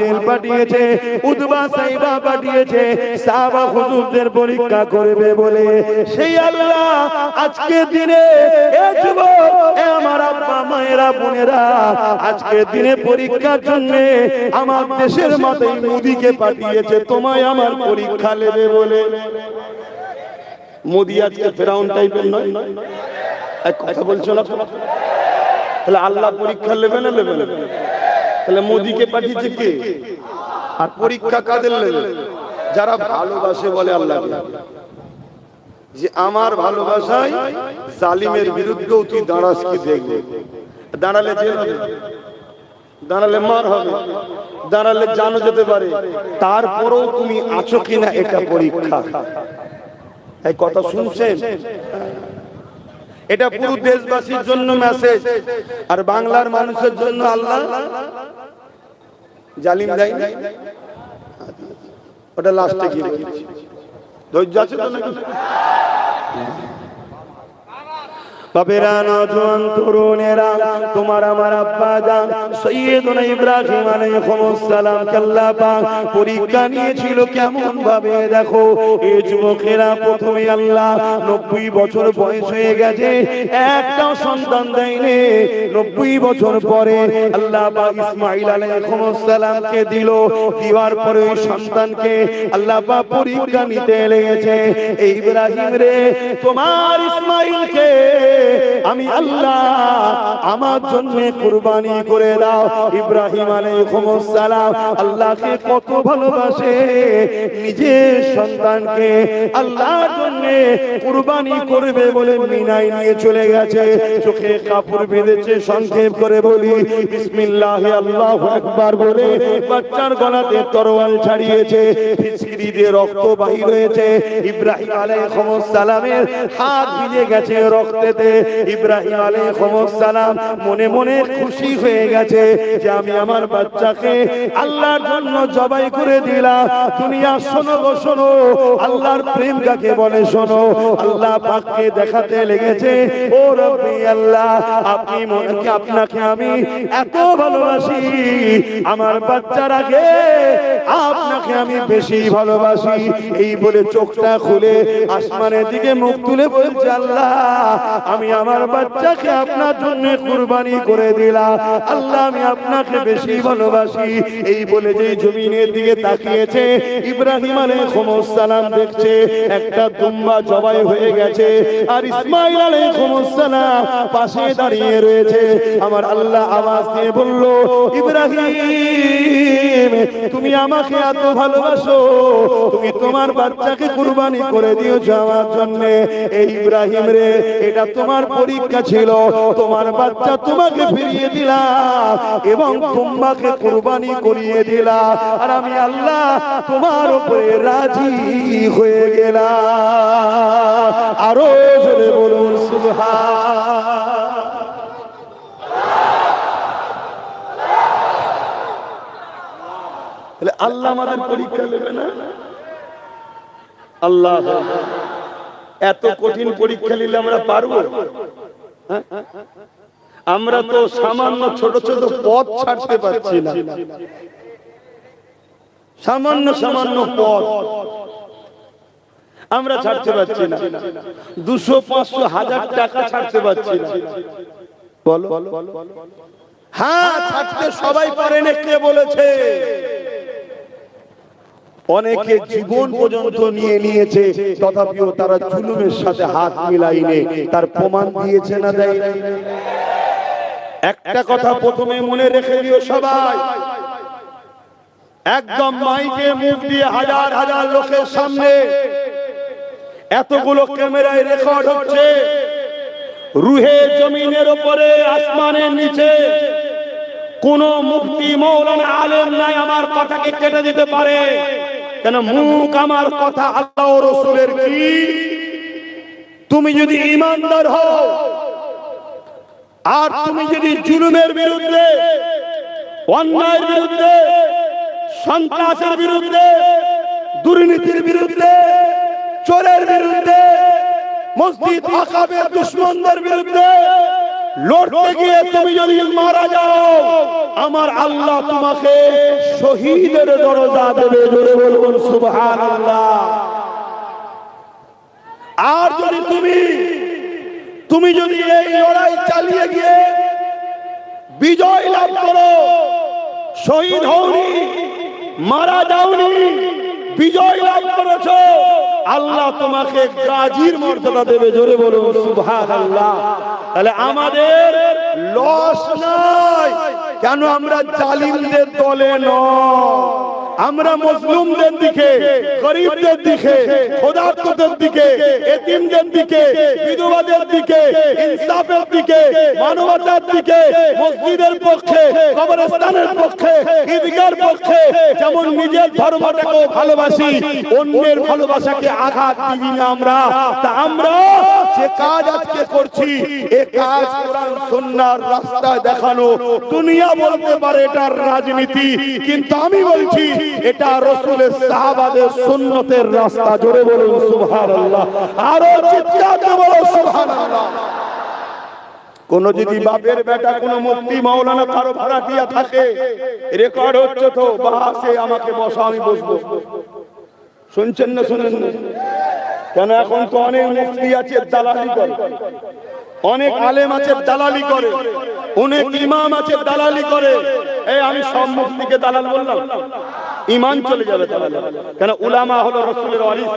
Jail পাঠিয়েছে, Utba Saiba পাঠিয়েছে সাহাবা হুজুরদের পরীক্ষা করবে বলে। সেই আল্লাহ আজকে দিনে এ যুবক, এ আমার আব্বা মায়েরা বোনেরা, আজকে দিনে পরীক্ষার জন্য আমার দেশের মাথায় মোদিকে পাঠিয়েছে তোমায় আমার পরীক্ষা নেবে বলে। মোদি আজকে ফেরাউন টাইপের নয়, এক কথা বলছো না? তাহলে আল্লাহ পরীক্ষা নেবে না নেবে না? তাহলে মোদিকে পাঠিয়েছে কে? আর পরীক্ষা কাদের নেবে? যারা ভালোবাসে বলে আল্লাহ যে আমার ভালোবাসায় জালিমের বিরুদ্ধেও তুই দাঁড়াস কি দেখবে। দাঁড়ালে জেল হবে, দাঁড়ালে মার হবে, দাঁড়ালে জানো যেতে পারে, তারপরেও তুমি আছো কিনা এটা পরীক্ষা। এই কথা শুনছেন? এটা পুরো দেশবাসীর জন্য মেসেজ, আর বাংলার মানুষের জন্য আল্লাহ জালিম দেয় না। ওটা লাস্টে কি ধৈর্য আছে তো নাকি? বাবেরা, নওজোয়ান তরুণেরা, তোমার আমার আব্বা জান সৈয়দনা ইব্রাহিম আলাইহিস সালাম আল্লাহ পাক পরীক্ষা নিয়েছিল কেমন ভাবে দেখো। এই যুবকেরা প্রথমে আল্লাহ 90 বছর বয়স হয়ে গেছে, একটাও সন্তান দেয়নি। 90 বছর পরে আল্লাহ পাক ইসমাঈল আলাইহিস সালামকে দিল। দেওয়ার পরে ওই সন্তানকে আল্লাহ পাক পরীক্ষা নিতে লেগেছে। এই ইব্রাহিম রে, তোমার ইসমাঈলকে আমি আল্লাহ আমার জন্য কুরবানি করে দাও। ইব্রাহিম আলাইহিস সালাম আল্লাহকে কত ভালোবাসে, নিজের সন্তানকে আল্লাহর জন্য কুরবানি করবে বলে মিনায় নিয়ে চলে গেছে। চোখে কাপড় বেঁধেছে, সংক্ষেপ করে বলি বিসমিল্লাহ আল্লাহু আকবার বলে বাচ্চার গলাতে তরোয়াল ছাড়িয়েছে, ফিসকিরি দিয়ে রক্ত বাহির হয়েছে। ইব্রাহিম আলাইহিস সালামের হাত ভিজে গেছে রক্তেতে। ইব্রাহিম আলাইহিস সালাম মনে মনে খুশি হয়ে গেছে যে আমি আমার বাচ্চাকে আল্লাহর জন্য জবাই করে দিলাম। দুনিয়া শোনো গো শোনো, আল্লাহর প্রেম কাকে বলে শোনো। আল্লাহ পাককে দেখাতে লেগেছে, ও রব্বি আল্লাহ, আপনি মনকে আপনাকে আমি এত ভালোবাসি, আমার বাচ্চার আগে আপনাকে আমি বেশি ভালোবাসি। এই বলে চোখটা খুলে আসমানের দিকে মুখ তুলে বলছে, আল্লাহ আমি আমার বাচ্চাকে আপনার জন্য কুরবানি করে দিলাম, আল্লাহ আমি আপনাকে বেশি ভালোবাসি। এই বলে যে জমিনের দিকে তাকিয়েছে, ইব্রাহিম আলাইহিস সালাম দেখছে একটা দুম্বা জবাই হয়ে গেছে, আর ইসমাঈল আলাইহিস সালাম পাশে দাঁড়িয়ে রয়েছে। আমার আল্লাহ আওয়াজ দিয়ে বলল, ইব্রাহিম তুমি আমাকে এত ভালোবাসো, তুমি তোমার বাচ্চাকে কুরবানি করে দিয়েছো আমার জন্য। এই ইব্রাহিম রে, এটা তোমার পরীক্ষা ছিল, তোমার বাচ্চা তোমাকে ফিরিয়ে দিলাম এবং তোমাকে কুরবানি করিয়ে দিলাম, আর আমি আল্লাহ তোমার উপরে রাজি হয়ে গেলাম। আরো জোরে বলুন সুবহান। আল্লাহ আমাদের পরীক্ষা নেবে না? আল্লাহ এত কঠিন পরীক্ষা নিলে আমরা পারবো? আমরা তো সামান্য ছোট ছোট পথ ছাড়তে পারছি না, সামান্য সামান্য পথ আমরা ছাড়তে পারছি না, 200, 500, 1000 টাকা ছাড়তে পারছি না। বলো, হ্যাঁ ছাড়তে সবাই পারে না, কে বলেছে? অনেকে জীবন পর্যন্ত নিয়ে নিয়েছে, তথাপিও তারা জুলুমের সাথে হাত মিলাইনি, তার প্রমাণ দিয়েছে না দেয়? একটা কথা প্রথমে মনে রেখে দিও সবাই, একদম মাইকে মুখ দিয়ে হাজার হাজার লোকের সামনে এতগুলো ক্যামেরায় রেকর্ড হচ্ছে, রুহে জমিনের উপরে আসমানের নিচে কোন মুফতি মৌলানা আলেম নাই আমার কথাকে কেটে দিতে পারে। কেন? মুখ আমার কথা আল্লাহ ও রাসূলের কি। তুমি যদি ঈমানদার হও আর তুমি যদি জুলুমের বিরুদ্ধে, অন্যায়ের বিরুদ্ধে, সন্ত্রাসের বিরুদ্ধে, দুর্নীতির বিরুদ্ধে, চোরের বিরুদ্ধে, মসজিদ আকাবের দুশমনদের বিরুদ্ধে লড়তে গিয়ে তুমি যদি মারা যাও, আমার আল্লাহ তোমাকে শহীদের দরজা দেবে। জোরে বলুন সুবহানাল্লাহ। আর যদি তুমি যদি এই লড়াই চালিয়ে গিয়ে বিজয় লাভ করো, শহীদ হওনি, মারা যাওনি, বিজয় লাভ করেছো, আল্লাহ তোমাকে গাজীর মর্যাদা দেবে। জোরে বলুন সুবহানাল্লাহ। তাহলে আমাদের লস নাই। কেন? আমরা জালিমদের দলে নয়, আমরা মজলুমদের দিকে, গরিবদের দিকে, ক্ষুধার্তদের দিকে, এতিমদের দিকে, বিধবাদের দিকে, ইনসাফের দিকে, মানবতার দিকে, মসজিদের পক্ষে, কবরস্থানের পক্ষে, ঈদগার পক্ষে। যেমন নিজের ধর্মটাকে ভালোবাসি, অন্যের ভালোবাসাকে আঘাত দিবি না আমরা। তা আমরা যে কাজ আজকে করছি, এ কাজ কোরআন সুন্নাহর রাস্তায় দেখানো। দুনিয়া বলতে পারে এটা রাজনীতি, কিন্তু আমি বলছি এটা রাসূলের সাহাবাদের সুন্নতের রাস্তা। জোরে বলুন সুবহানাল্লাহ। আরো চিৎকার দিয়ে বলো সুবহানাল্লাহ। কোন যদি বাপের বেটা কোন মুফতি মাওলানা কারো ভাড়াটিয়া থাকে, রেকর্ড হচ্ছে তো, বাসে আমাকে বসা, আমি বসবো। শুনছেন না? শুনেন না? কেন? এখন তো অনেক মুফতি আছে দালালি করে, অনেক আলেম আছে দালালি করে, অনেক ইমাম আছে দালালি করে। এই আমি সব মুফতিকে দালাল বললাম? ঈমান চলে যাবে দালালি। কেন? উলামা হলো রাসূলের ওয়ারিস।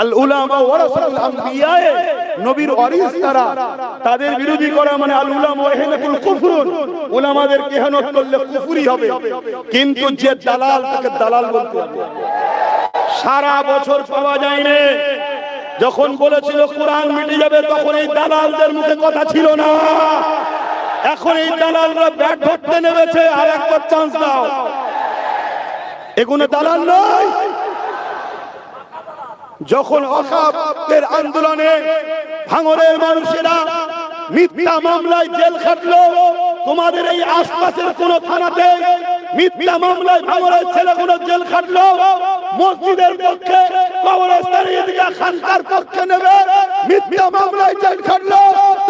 আল উলামা ওয়ারাসাতুল আমবিয়া, নবীর ওয়ারিস তারা। তাদের বিরোধী করা মানে আল উলামা ওয়াহিনাতুল কুফরুন, উলামাদের ইহানত করলে কুফরি হবে। কিন্তু যে দালাল, তাকে দালাল বলতে হবে। সারা বছর পাওয়া যায় না। যখন বলেছিল কোরআন মিটে যাবে, তখন এই দালালদের মুখে কথা ছিল না। এখন এই দালালরা ব্যাট ধরতে নেমেছে, আর একবার চান্স দাও। এগুলো দালাল নয়। যখন ওয়াকাফের আন্দোলনে ভাঙড়ের মানুষেরা মিথ্যা মামলায় জেল খাটলো, তোমাদের এই আশপাশের কোন থানাতে মিথ্যা মামলায় ভাঙড়ের ছেলেগুলো জেল খাটলো, মসজিদের পক্ষে, কবরস্থানের ঈদগাহ খানকার পক্ষে নেবে মিথ্যা মামলায় জেল খাটলো,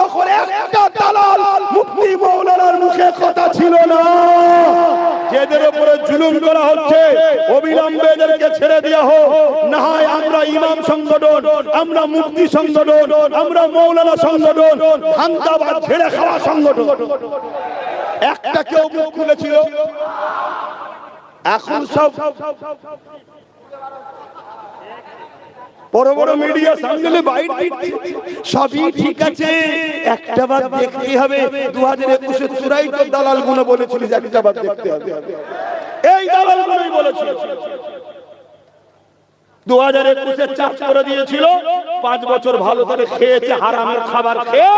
তখন একটা দালাল মুফতি মাওলানার মুখে কথা ছিল না। যেদের উপরে জুলুম করা হচ্ছে, অবিলম্বে এদেরকে ছেড়ে দেওয়া হোক। না হয় আমরা ইমাম সংগঠন, আমরা মুফতি সংগঠন, আমরা মাওলানা সংগঠন, ধান্দাবাজ ছেড়ে খাওয়া সংগঠন, একটা কেউ মুখ খুলেছিল? এখন সব বড় বড় মিডিয়া সামনে বাইট দিচ্ছে, সবই ঠিক আছে, একটা বার দেখতে হবে। 2021 চূড়াই তো দালাল গুলো বলেছিল যে একটা বার দেখতে হবে। এই দালাল গুলোই বলেছিল। 2021 চার্জ করে দিয়েছিল, 5 বছর ভালো করে খেয়েছে, হারামের খাবার খেয়ে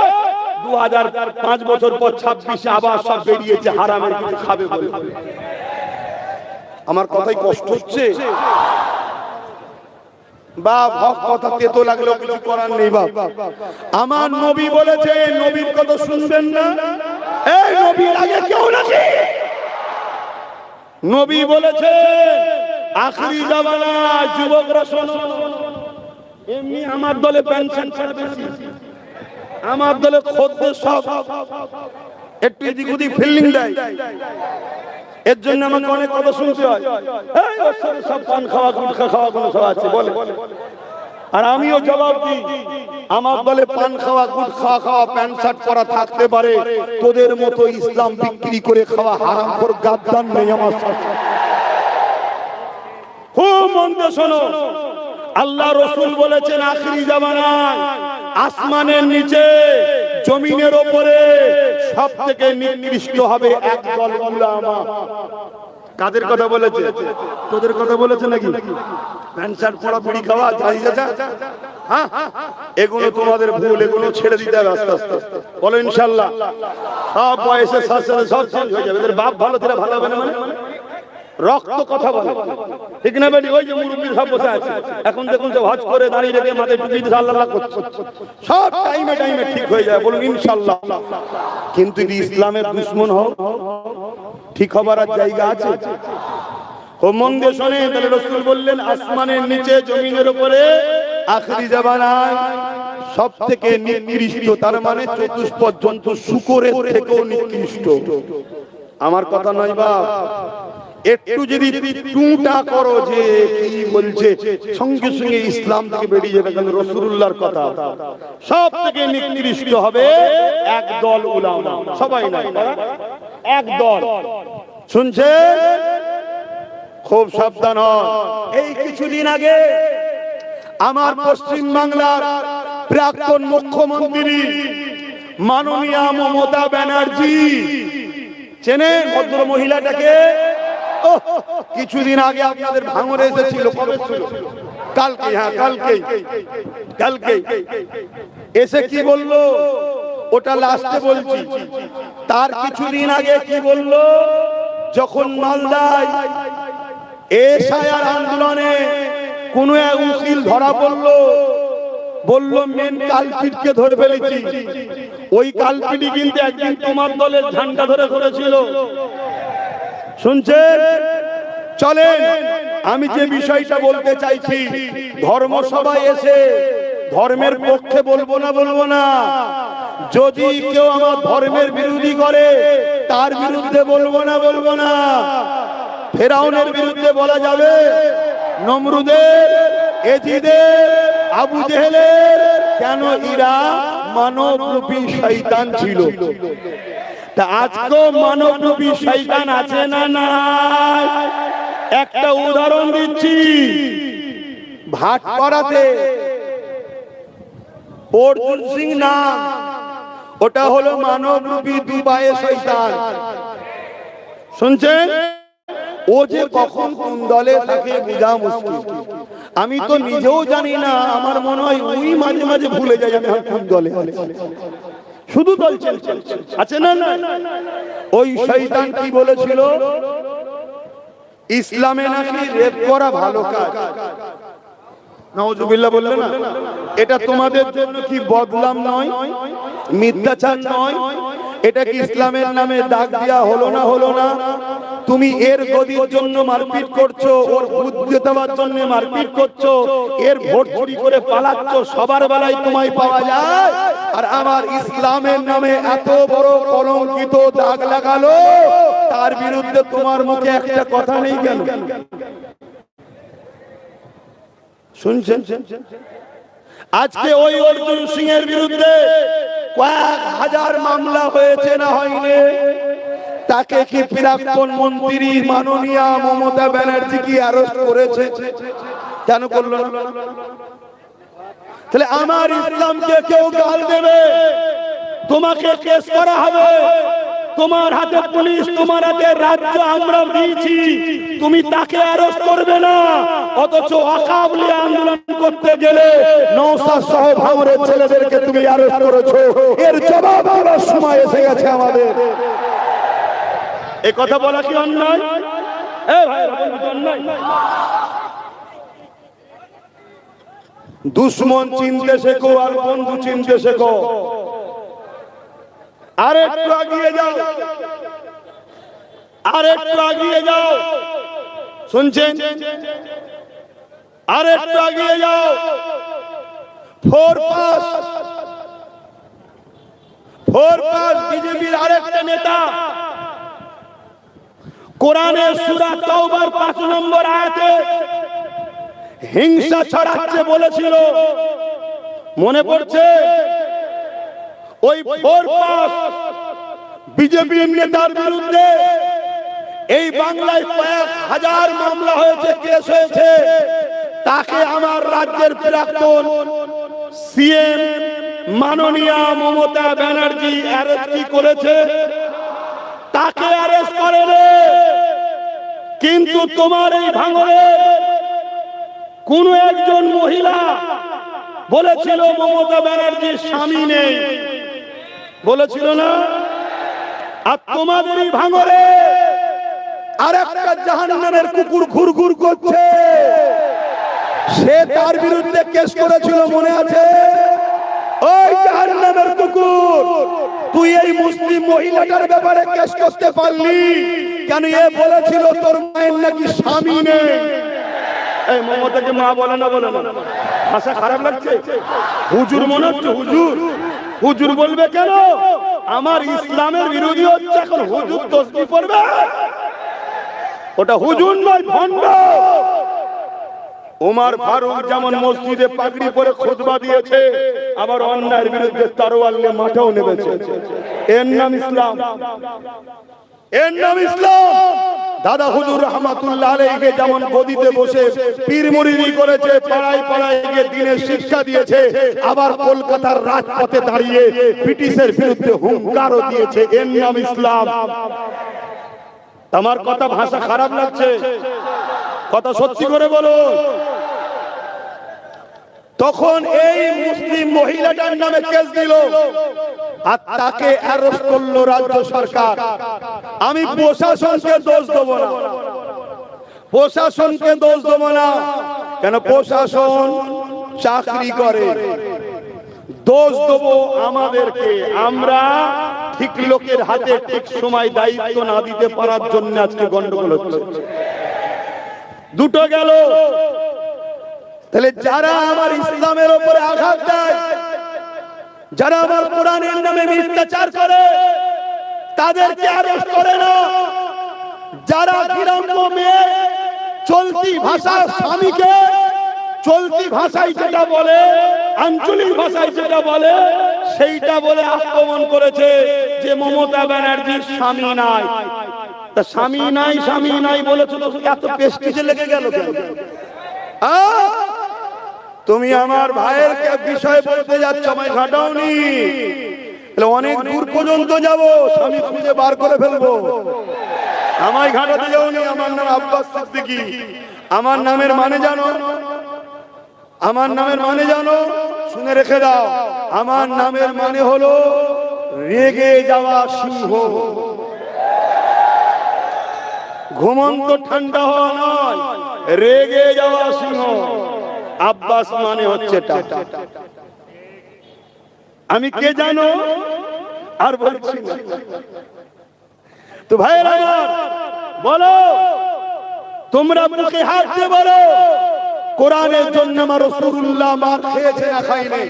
2005 বছর পর 26 আবার সব বেরিয়েছে হারামের কিছু খাবে বলে। আমার কথাই কষ্ট হচ্ছে বাপ, হক কথা তেতো লাগলেও কিছু করার নেই বাপ। আমার নবী বলেছে, নবীর কথা শুনবেন না? এই নবীর আগে কেউ নাকি? নবী বলেছে আখিরি জামানা যুবকরা শোনো। এমনি আমার দলে পেনশন ছাড়া বেশি, আমার দলে খদ্দের সব একটু এদিক ওদিক ফিল্ডিং দেয়, এর জন্য আমাকে অনেক কথা শুনতে হয়। সব পান খাওয়া, গুটখা খাওয়া কোনো সব আছে বলে, আর আমিও জবাব দিই, আমার দলে পান খাওয়া, গুটখা খাওয়া, প্যান্ট শার্ট পরা থাকতে পারে, তোদের মতো ইসলাম বিক্রি করে খাওয়া হারামখোর গাদ্দার নেই আমার সাথে। খুব মন দিয়ে শোনো, আল্লাহ রাসূল বলেছেন আখিরি জামানায় আসমানের নিচে, জমিনের উপরে সবথেকে নিকৃষ্ট হবে একদল উলামা। কাদের কথা বলেছে? তোদের কথা বলেছে নাকি? প্যান্ট শার্ট পরা, বিড়ি খাওয়া, জানি চাচা, হ্যাঁ, এগুলো তোমাদের ভুল, এগুলো ছেড়ে দিতে হবে আস্তে আস্তে। বলো ইনশাআল্লাহ। সব বয়সে সব চেঞ্জ হয়ে যাবে। এদের বাপ ভালো, তারা ভালো হবে না মানে? রক্ত কথা বলে, ঠিক না বেটি? ওই যে মুরব্বী সব বসে আছে, এখন দেখুন সব হজ করে দাঁড়িয়ে রেখে মাথায় টুপি দিয়ে আল্লাহ করছে, সব টাইমে টাইমে ঠিক হয়ে যায়। বলুন ইনশাআল্লাহ। কিন্তু ইসলামের দুশমন হও, ঠিক হবার আর জায়গা আছে? খুব মন দিয়ে শোনে। তাহলে রাসূল বললেন আসমানের নিচে, জমিনের উপরে আখিরি জামানায় সব থেকে নিকৃষ্ট, তার মানে চতুষ্পদ জন্তু শূকরের থেকেও নিকৃষ্ট। আমার কথা নয় বাপ, একটু যদি টুটা করো যে কি বলছে, সঙ্গে সঙ্গে ইসলাম থেকে বেরিয়ে যাবে। কারণ রাসূলুল্লাহর কথা, সব থেকে নিকৃষ্ট হবে একদল উলামা, সবাই না, একদল। শুনছে, খুব সাবধান হন। এই কিছুদিন আগে আমার পশ্চিম বাংলার প্রাক্তন মুখ্যমন্ত্রী মাননীয়া মমতা ব্যানার্জি, চেনেন ভদ্র মহিলাটাকে? কিছুদিন আগে আপনাদের ভাঙড়ে এসেছিল, কবে ছিল? কালকে, হ্যাঁ কালকে এসে কি বললো ওটা লাস্টে বলছি। তার কিছুদিন আগে কি বললো, যখন মালদায় এসআইআর আন্দোলনে কোন এক উকিল ধরা পড়লো, বললো মেন কালপিটকে ধরে ফেলেছি। ওই কালপিটি কিন্তু একদিন তোমার দলের ঝান্ডা ধরে করেছিল। শুনছেন? চলেন, আমি যে বিষয়টা বলতে চাইছি, ধর্মসভায় এসে ধর্মের পক্ষে বলবো না, যদি কেউ আমার ধর্মের বিরোধী করে তার বিরুদ্ধে বলবো না। ফেরাউনের বিরুদ্ধে বলা যাবে, নমরুদের, এজিদের, আবু জেহেলের, কেন? এরা মানবরূপী শয়তান ছিল। তা আজকেও মানবরূপী শয়তান আছে না নাই? একটা উদাহরণ দিচ্ছি। ভাটপাড়াতে অর্জুন সিং নাম, ওটা হলো মানবরূপী দুবাইয়ে শয়তান। শুনছেন? ও যে কখন কোন দলে থাকে বোঝা মুশকিল। আমি তো নিজেও জানি না, আমার মনে হয় ওই মাঝে মাঝে ভুলে যায় আমি কোন দলে আছি। শুধু দল চলছে, আছে না? ওই শয়তান কি বলেছিল? ইসলামে নাকি রেপ করা ভালো কাজ। নাউজুবিল্লাহ বললে না? এটা তোমাদের জন্য কি বদনাম নয়, মিথ্যাচার নয়? এটা কি ইসলামের নামে দাগ দেওয়া হলো না? তুমি এর গদির জন্য মারপিট করছো, ওর বুদ্ধি দেওয়ার জন্য মারপিট করছো, এর ভোট চুরি করে পালাচ্ছ, সবার বেলায় তোমায় পাওয়া যায়। আর আমার ইসলামের নামে এত বড় কলঙ্কিত দাগ লাগালো, তার বিরুদ্ধে তোমার মুখে একটা কথা নেই কেন? শুনছেন? আজকে ওই অর্জুন সিং এর বিরুদ্ধে কয়েক হাজার মামলা হয়েছে না হয়নি? তাকে কি প্রাক্তন মন্ত্রী মাননীয়া মমতা ব্যানার্জি কি অ্যারেস্ট করেছে? কেন করলো না? তাহলে আমার ইসলামকে কেউ গাল দেবে, তোমাকে কেস করা হবে, তোমার হাতে পুলিশ, তোমার হাতে রাজ্য আমরা দিয়েছি, তুমি তাকে অ্যারেস্ট করবে না। অথচ ওয়াকাবলি আন্দোলন করতে গেলে নওশাদ সহ ভাঙড়ের ছেলেদেরকে তুমি অ্যারেস্ট করেছো। এর জবাব দেওয়ার সময় এসে গেছে আমাদের। এই কথা বলা কি অন্যায়? দুশ্মন চিনতে শেখো আর বন্ধু চিনতে শেখো। আর একটু এগিয়ে যাও, শুনছেন? আর একটু এগিয়ে যাও। 4 পাস বিজেপির আরেকটা নেতা কোরআনের সূরা তাওবার 5 নম্বর আয়াতে হিংসা ছড়াচ্ছে বলেছিল, মনে পড়ছে? ওই 4 পাস বিজেপির নেতার বিরুদ্ধে এই বাংলায় কয়েক হাজার মামলা হয়েছে, কেস হয়েছে। তাকে আমার রাজ্যের প্রাক্তন সিএম মাননীয়া মমতা ব্যানার্জি অ্যারেস্ট করেছে। তাকে অ্যারেস্ট করেনি, কিন্তু তোমার এই ভাঙড়ে কোন একজন মহিলা বলেছিল মমতা ব্যানার্জির স্বামী নেই, বলেছিল না? আর তোমাদের এই ভাঙড়ে আরেকটা জাহান্নামের কুকুর ঘুরঘুর করছে, সে তার বিরুদ্ধে কেস করেছিল, মনে আছে? ওই জাহান্নামের কুকুর, তুই এই মুসলিম মহিলাটার ব্যাপারে কেস করতে পারলি কেন? এ বলেছিল তোর মায়ের নাকি স্বামী নেই। এই মমতাকে মা বলে না, বলে না, ভাষা খারাপ লাগছে? হুজুর মনে হচ্ছে হুজুর। হুজুর বলবে কেন? আমার ইসলামের বিরোধী হচ্ছে, এখন হুজুর তসবিহ পড়বে? ওটা হুজুর নয়, ভণ্ড। ওমর ফারুক যেমন মসজিদে পাগড়ি পরে খুতবা দিয়েছে, আবার অন্যায়ের বিরুদ্ধে তরোয়াল নিয়ে মাঠেও নেমেছে। এর নাম ইসলাম, এর নাম ইসলাম। দাদা হুজুর রহমাতুল্লাহ আলাইহি যেমন গদিতে বসে পীর মুরিদি করেছে, পাড়ায় পাড়ায় গিয়ে দ্বীনের শিক্ষা দিয়েছে, আবার কলকাতার রাজপথে দাঁড়িয়ে ব্রিটিশের বিরুদ্ধে হুঙ্কারও দিয়েছে। এর নাম ইসলাম। আমার কথা ভাষা খারাপ লাগছে? কথা সত্যি করে বলো। তখন এই মুসলিম মহিলাটার নামে কেস দিল আর তাকে অ্যারেস্ট করলো রাজ্য সরকার। আমি প্রশাসনকে দোষ দেব না, প্রশাসনকে দোষ দেব না। কেন? প্রশাসন চাকরি করে। দোষ দেব আমাদেরকে, আমরা ঠিক লোকের হাতে ঠিক সময় দায়িত্ব না দিতে পারার জন্য আজকে গন্ডগোল হচ্ছে। দুটো গেল। তাহলে যারা আমার ইসলামের উপরে আঘাত দেয়, যারা আমার কোরআনের নামে মিথ্যাচার করে, তাদেরকে অ্যারেস্ট করে না। যারা গ্রাম্য মেয়ে চলতি ভাষা স্বামীকে চলতি ভাষায় যেটা বলে, আঞ্চলিক ভাষায় যেটা বলে, সেইটা বলে আক্রমণ করেছে যে মমতা ব্যানার্জির স্বামী নাই। তা স্বামী নাই, স্বামী নাই বলেছো তো এত পেস্টিজে লেগে গেল কেন? তুমি আমার ভাইয়ের বিষয় বলতে যাচ্ছ, আমায় ঘাটাওনি। অনেক দূর পর্যন্ত যাব, স্বামী খুঁজে বার করে ফেলবো। আমায় ঘাটাতে যাওনি। আমার নাম আব্বাস সিদ্দিকী। আমার নামের মানে জানো? আমার নামের মানে জানো? শুনে রেখে দাও। আমার নামের মানে হলো রেগে যাওয়া সিংহ। ঘুমন্ত ঠান্ডা হওয়া নয়, রেগে যাওয়া সিংহ। আব্বাস মানে হচ্ছে টাটা। আমি কে জানো? আর বলছি না তো ভাইরা আমার, বলো তোমরা মুখে হাত দিয়ে বলো, কোরআনের জন্য আমার রাসূলুল্লাহ মার খেয়েছে না খায়নি?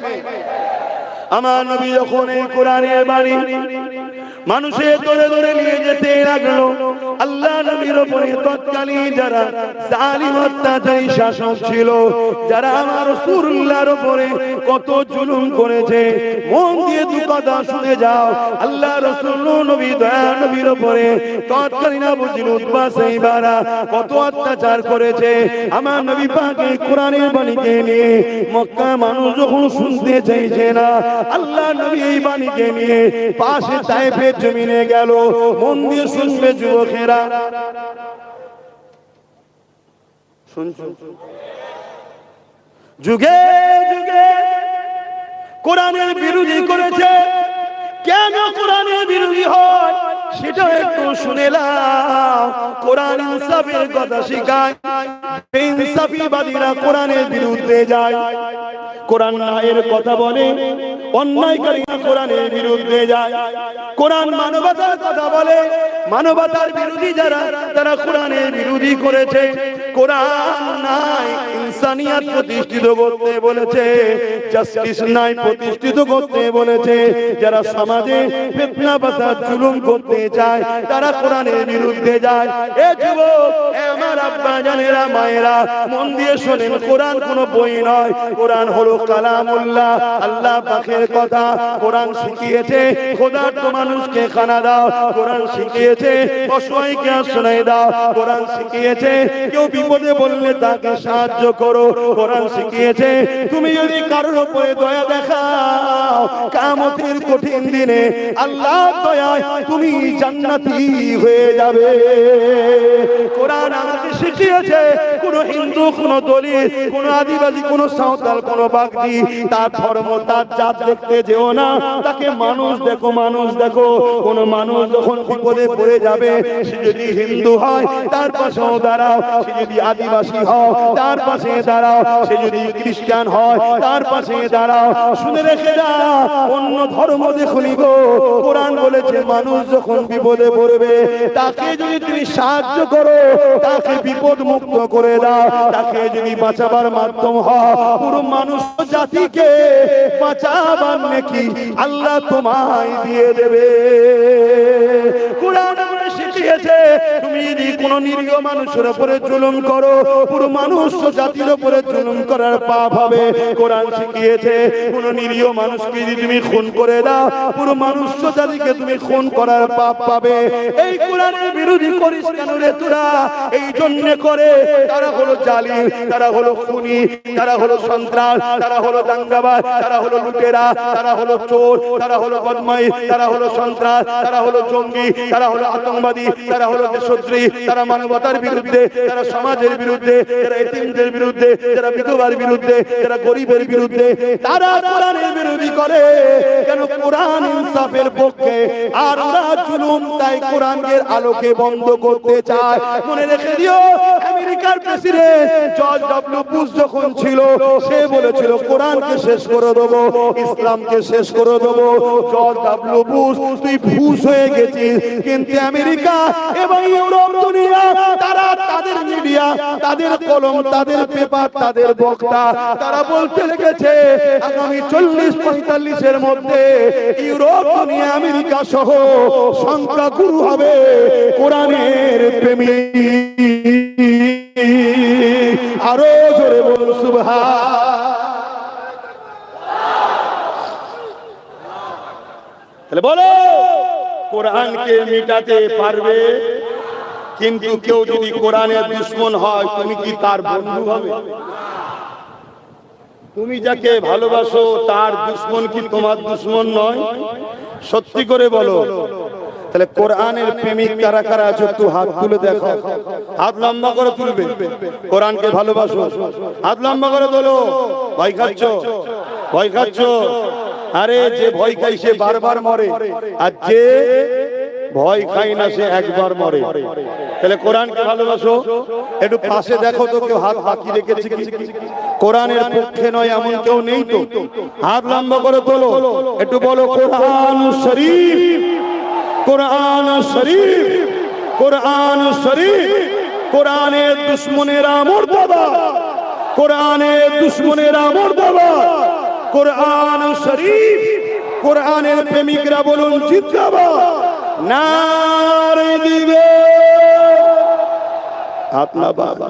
আমার নবী যখন এই কোরআনের বাণী মানুষের ধরে ধরে নিয়ে যেতে লাগলো, আল্লাহ নবীর উপরে তৎকালীন যারা জালিম অত্যাচারী শাসক ছিল, যারা আমার রাসূলুল্লাহর উপরে কত জুলুম করেছে, মন দিয়ে দু কথা শুনে যাও। আল্লাহ রাসূল নবী দয়া নবীর উপরে তৎকালীন আবু জিল উতবা সাইবারা কত অত্যাচার করেছে। আমার নবী পাক এই কোরআনের বাণীকে নিয়ে মক্কা মানুষ যখন শুনতে চাইছে না, আল্লাহ নবী এই বাণীকে নিয়ে পাশে তায়েফের জমিনে গেল। মন দিয়ে শুনবে যুবকেরা, শুনছো? যুগে যুগে কোরআনের বিরোধী করেছে। কেন কোরআনের বিরোধী হয় সেটা একটু শুনে নাও। কোরআন ইনসাফের কথা শিখায়, ইনসাফিবাদীরা কোরআনের বিরুদ্ধে যায়। কোরআন ন্যায়ের কথা বলে, অন্যায়কারীরা কোরআনের বিরুদ্ধে যায়। কোরআন মানবতার কথা বলে, মানবতার বিরোধী যারা, তারা কোরআনের বিরোধী করেছে। কোরআন নাই ইনসানিয়ত প্রতিষ্ঠিত করতে বলেছে, জাস্টিস নাই প্রতিষ্ঠিত করতে বলেছে। যারা সমাজে ফিতনা ফাসাদ জুলুম করতে চায়, তারা কোরআনের বিরুদ্ধে যায়। এ যুবক, এ আমার আব্বা জানেরা, মায়েরা, মন দিয়ে শোনেন, কোরআন কোনো বই নয়। কোরআন হলো কালামুল্লাহ, আল্লাহ পাকের কথা। কোরআন শিখিয়েছে খোদার্থ মানুষকে খানা দাও। কোরআন শিখিয়েছে অসহায়কে আশ্রয় দাও। কোরআন শিখিয়েছে কেউ বিপদে বললে তাকে সাহায্য করো। কোরআন শিখিয়েছে তুমি যদি কারোর উপরে দয়া দেখাও, কিয়ামতের কঠিন দিনে আল্লাহর দয়ায় তুমি জান্নাতি হয়ে যাবে। কোরআন আমাকে শিখিয়েছে কোন হিন্দু, কোন দলিত, কোন আদিবাসী, কোন সাঁওতাল, কোন বাগদি, তার ধর্ম, তার জাত দেখতে যেও না, তাকে মানুষ দেখো, মানুষ দেখো। কোন মানুষ যখন বিপদে পড়ে যাবে, সে যদি হিন্দু হয় তার পাশেও দাঁড়াও, সে যদি আদিবাসী হয় তার পাশে দাঁড়াও, সে যদি খ্রিস্টান হয় তার পাশে দাঁড়াও। শুনে রেখে দাও, অন্য ধর্ম দেখুনি গো, কোরআন বলেছে মানুষ যখন বিপদে পড়বে, তাকে যদি তুমি সাহায্য করো, তাকে বিপদ মুক্ত করে দাও, তাকে যদি বাঁচাবার মাধ্যম হয়, পুরো মানুষ জাতিকে বাঁচাবার নেকি আল্লাহ তোমায় দিয়ে দেবে। কোরআন আমাদের শিখিয়েছে, তুমি যদি কোন নিরীহ মানুষের উপরে জুলুম করো, পুরো মানুষ জাতির উপরে জুলুম করার পাপ হবে। কোরআন শিখিয়েছে, কোন নিরীহ মানুষকে যদি তুমি খুন করে দাও, পুরো মানুষ জাতিকে তুমি খুন করার পাপ পাবে। এই কোরআনের বিরোধী করিস কেন রে তোরা? এই জন্য করে তারা হলো জালিম, তারা হলো খুনি, তারা হলো সন্ত্রাস, তারা হলো দাঙ্গাবাজ, তারা হলো লুটেরা, তারা হলো চোর, তারা হলো বদমাই, তারা হলো সন্ত্রাস, তারা হলো জঙ্গি, তারা হলো আতঙ্কবাদী, তারা হলো দেশদ্রোহী, তারা মানবতার বিরুদ্ধে, তারা সমাজের বিরুদ্ধে, তারা এতিমদের বিরুদ্ধে, তারা বিধবার বিরুদ্ধে, তারা গরিবের বিরুদ্ধে, তারা কোরআনের বিরোধী করে। কেন? কোরআন ইনসাফের পক্ষে, আর ওরা জুলুম তাই কোরআনের আলোকে বন্ধ করতে চায়। মনে রেখে দিও, আমেরিকার প্রেসিডেন্ট জর্জ ডব্লিউ বুশ যখন ছিল, সে বলেছিল কোরআনকে শেষ করে দেবো, ইসলামকে শেষ করে দেবো। জর্জ ডব্লিউ বুশ, তুই ফুস হয়ে গেছিস। কিন্তু আমেরিকা এবং ইউরোপ দুনিয়া, তারা তাদের মিডিয়া, তাদের কলম, তাদের পেপার, তাদের বক্তা, তারা বলতে লেগেছে আগামী 40-45 মধ্যে ইউরোপ দুনিয়া আমেরিকা সহ সংখ্যাগুরু হবে কোরআনের প্রেমী। আরো জোরে বলুন সুবহান। তাহলে বলো, কোরআনকে মিটাতে পারবে? কিন্তু কেউ যদি কোরআনের দুশমন হয়, তুমি কি তার বন্ধু হবে? তুমি যাকে ভালোবাসো তার দুশমন কি তোমার দুশমন নয়? সত্যি করে বলো। তাহলে কোরআনের প্রেমিক কারা কারা আছো একটু হাত তুলে দেখো। হাত লম্বা করে তুলবে। কোরআনকে ভালোবাসো, হাত লম্বা করে তোলো। ভয় খাচ্ছ? ভয় খাচ্ছ? আরে যে ভয় খাই সে বারবার মরে, আর যে ভয় খাই না সে একবার মরে। তাহলে কোরআনকে ভালোবাসো। একটু পাশে দেখো তো কেউ হাত বাকি রেখেছে কি? কোরআনের পক্ষে নয় এমন কেউ নেই তো? হাত লম্বা করে তোলো, একটু বলো কোরআন শরীফ, কোরআন শরীফ, কোরআন শরীফ। কোরআনের দুশমনেরা মুর্দাবাদ, কোরআনের দুশমনেরা মুর্দাবাদ। কোরআন শরীফ, কোরআনের প্রেমিকরা বলুন জিন্দাবাদ। নারে দিবে আপনা বাবা।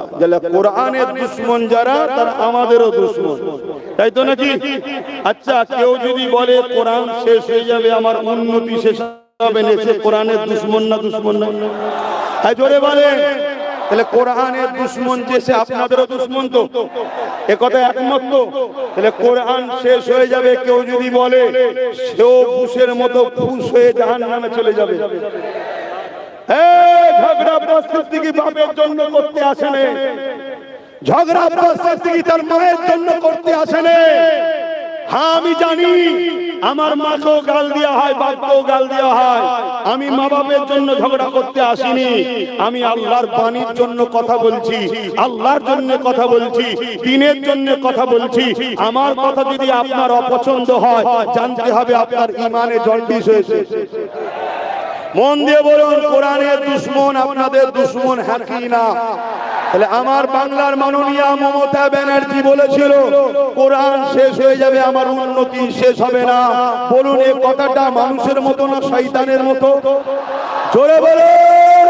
কোরআনের দুশমন যারা, তারা আমাদেরও দুশমন, তাই তো নাকি? আচ্ছা, কেউ যদি বলে কোরআন শেষ হয়ে যাবে, আমার উন্নতি শেষ হবে না, সে কোরআনের দুশমন না? দুশমন না? তাই জোরে বলে। তাহলে কোরআনের দুশমন যে, সে আপনাদেরও দুশমন তো? এ কথা একমত তো? তাহলে কোরআন শেষ হয়ে যাবে কেউ যদি বলে, সেও বুশের মতো ফুস হয়ে জাহান্নামে চলে যাবে। ঝগড়া প্রস্তুতি বাপের জন্য করতে আসে না, ঝগড়া প্রস্তুতি তার মায়ের জন্য করতে আসে না। হ্যাঁ, আমি জানি আমার মাকেও গাল দেওয়া হয়, বাপকেও গাল দেওয়া হয়। আমি মা বাপের জন্য ঝগড়া করতে আসিনি, আমি আল্লাহর বাণীর জন্য কথা বলছি, আল্লাহর জন্য কথা বলছি, দ্বীনের জন্য কথা বলছি। আমার কথা যদি আপনার অপছন্দ হয়, জানতে হবে আপনার ঈমানে জন্ডিস হয়েছে। মন দিয়ে বলুন, কোরআনের দুশমন আপনাদের দুশমন, হ্যাঁ কি না? তাহলে আমার বাংলার মাননীয়া মমতা ব্যানার্জি বলেছিল কোরআন শেষ হয়ে যাবে, আমার উন্নতি শেষ হবে না। বলুন, এই কথাটা মানুষের মতো না শয়তানের মতো? জোরে বলুন।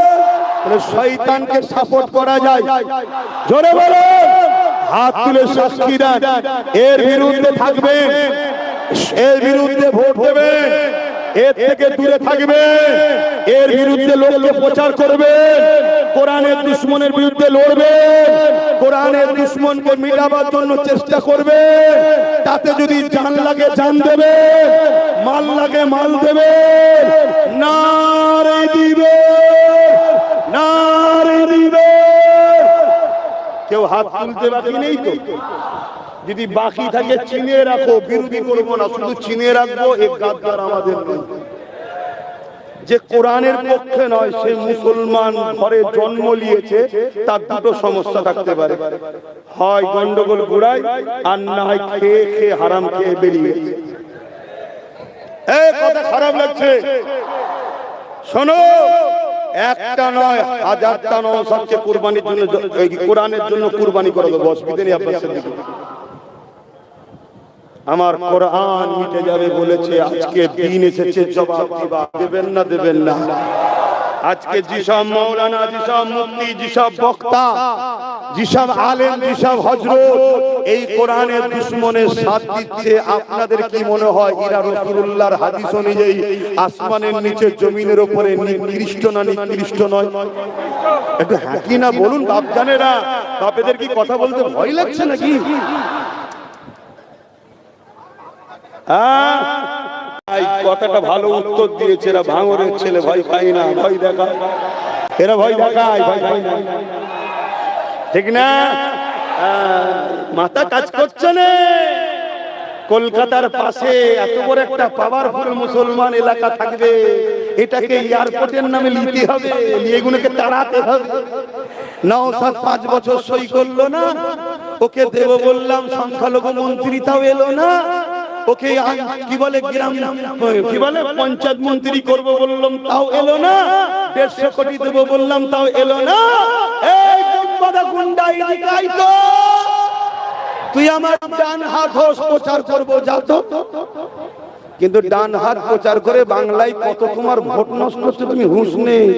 তাহলে শয়তানকে সাপোর্ট করা যায়? জোরে বলুন। হাত তুলে সাক্ষী দেন, এর বিরুদ্ধে থাকবেন, এর বিরুদ্ধে ভোট দেবেন, এর থেকে দূরে থাকবে, এর বিরুদ্ধে লোককে প্রচার করবে, কোরআনের দুশমনের বিরুদ্ধে লড়বে, কোরআনের দুশমনকে মিটাবার জন্য চেষ্টা করবে। তাতে যদি জান লাগে জান দেবে, মাল লাগে মাল দেবে। নারে দিবে, নারে দিবে। কেউ হাত তুলতে বাকি নেই তো? যদি বাকি থাকে চিনে রাখো, বিরোধী করবো না, শুধু চিনে রাখবো। এক গাদ্দার আমাদের নেই, যে কোরআনের পক্ষে নয়, সে মুসলমান ঘরে জন্ম নিয়েছে, তার দুটো সমস্যা থাকতে পারে, হয় গন্ডগোল গুড়ায়, আর না হয় খেয়ে খেয়ে হারাম খেয়ে বেরিয়ে। এই কথা খারাপ লাগছে, শোনো, একটা নয়, হাজারটা নওশাদকে কুরবানির জন্য, কোরআনের জন্য কুরবানি করে দেবো, অসুবিধা নেই আপনার সাথে। আমার কোরআন মিটে যাবে বলেছে, আজকে দিন এসেছে, জবাব দেবেন না দেবেন না। আজকে যেসব মৌলানা, যেসব মুফতি, যেসব বক্তা, যেসব আলেম, যেসব হযরত এই কোরআনের দুশমনের সাথ দিচ্ছে, আপনাদের কি মনে হয় এরা রাসূলুল্লাহর হাদিস অনুযায়ী আসমানের নিচে জমিনের উপরে নিকৃষ্ট না নিকৃষ্ট নয়? একটু হ্যাঁ কি না বলুন বাপজানেরা। বাপেদের কি কথা বলতে ভয় লাগছে নাকি? কথাটা ভালো উত্তর দিয়েছে। এরা ভাঙরের ছেলে, ভয় পায় না, ভয় দেখায়। এরা ভয় দেখায়, ভয় পায় না, ঠিক না? মাথা কাজ করছে না। কলকাতার পাশে এত বড় একটা পাওয়ারফুল মুসলমান এলাকা থাকবে, এটাকে এয়ারপোর্টের নামে নিতে হবে, এগুলোকে তাড়াতে হবে। নওশাদ 5 বছর সই করলো না, ওকে দেব বললাম, সংখ্যালঘু মন্ত্রী তাও এলো না। ওকে কি বলে গ্রাম, কি বলে পঞ্চায়েত মন্ত্রী করবো বললাম, তাও এলো না। 150 কোটি দেবো বললাম, তাও এলো না। এই গুন্ডা এলাকাই তো তুই আমার ডান হাত হোস, প্রচার করবো যা তো। কিন্তু ডান হাত প্রচার করে বাংলায় কত তোমার ভোট নষ্ট হচ্ছে, তুমি হুঁশ নেই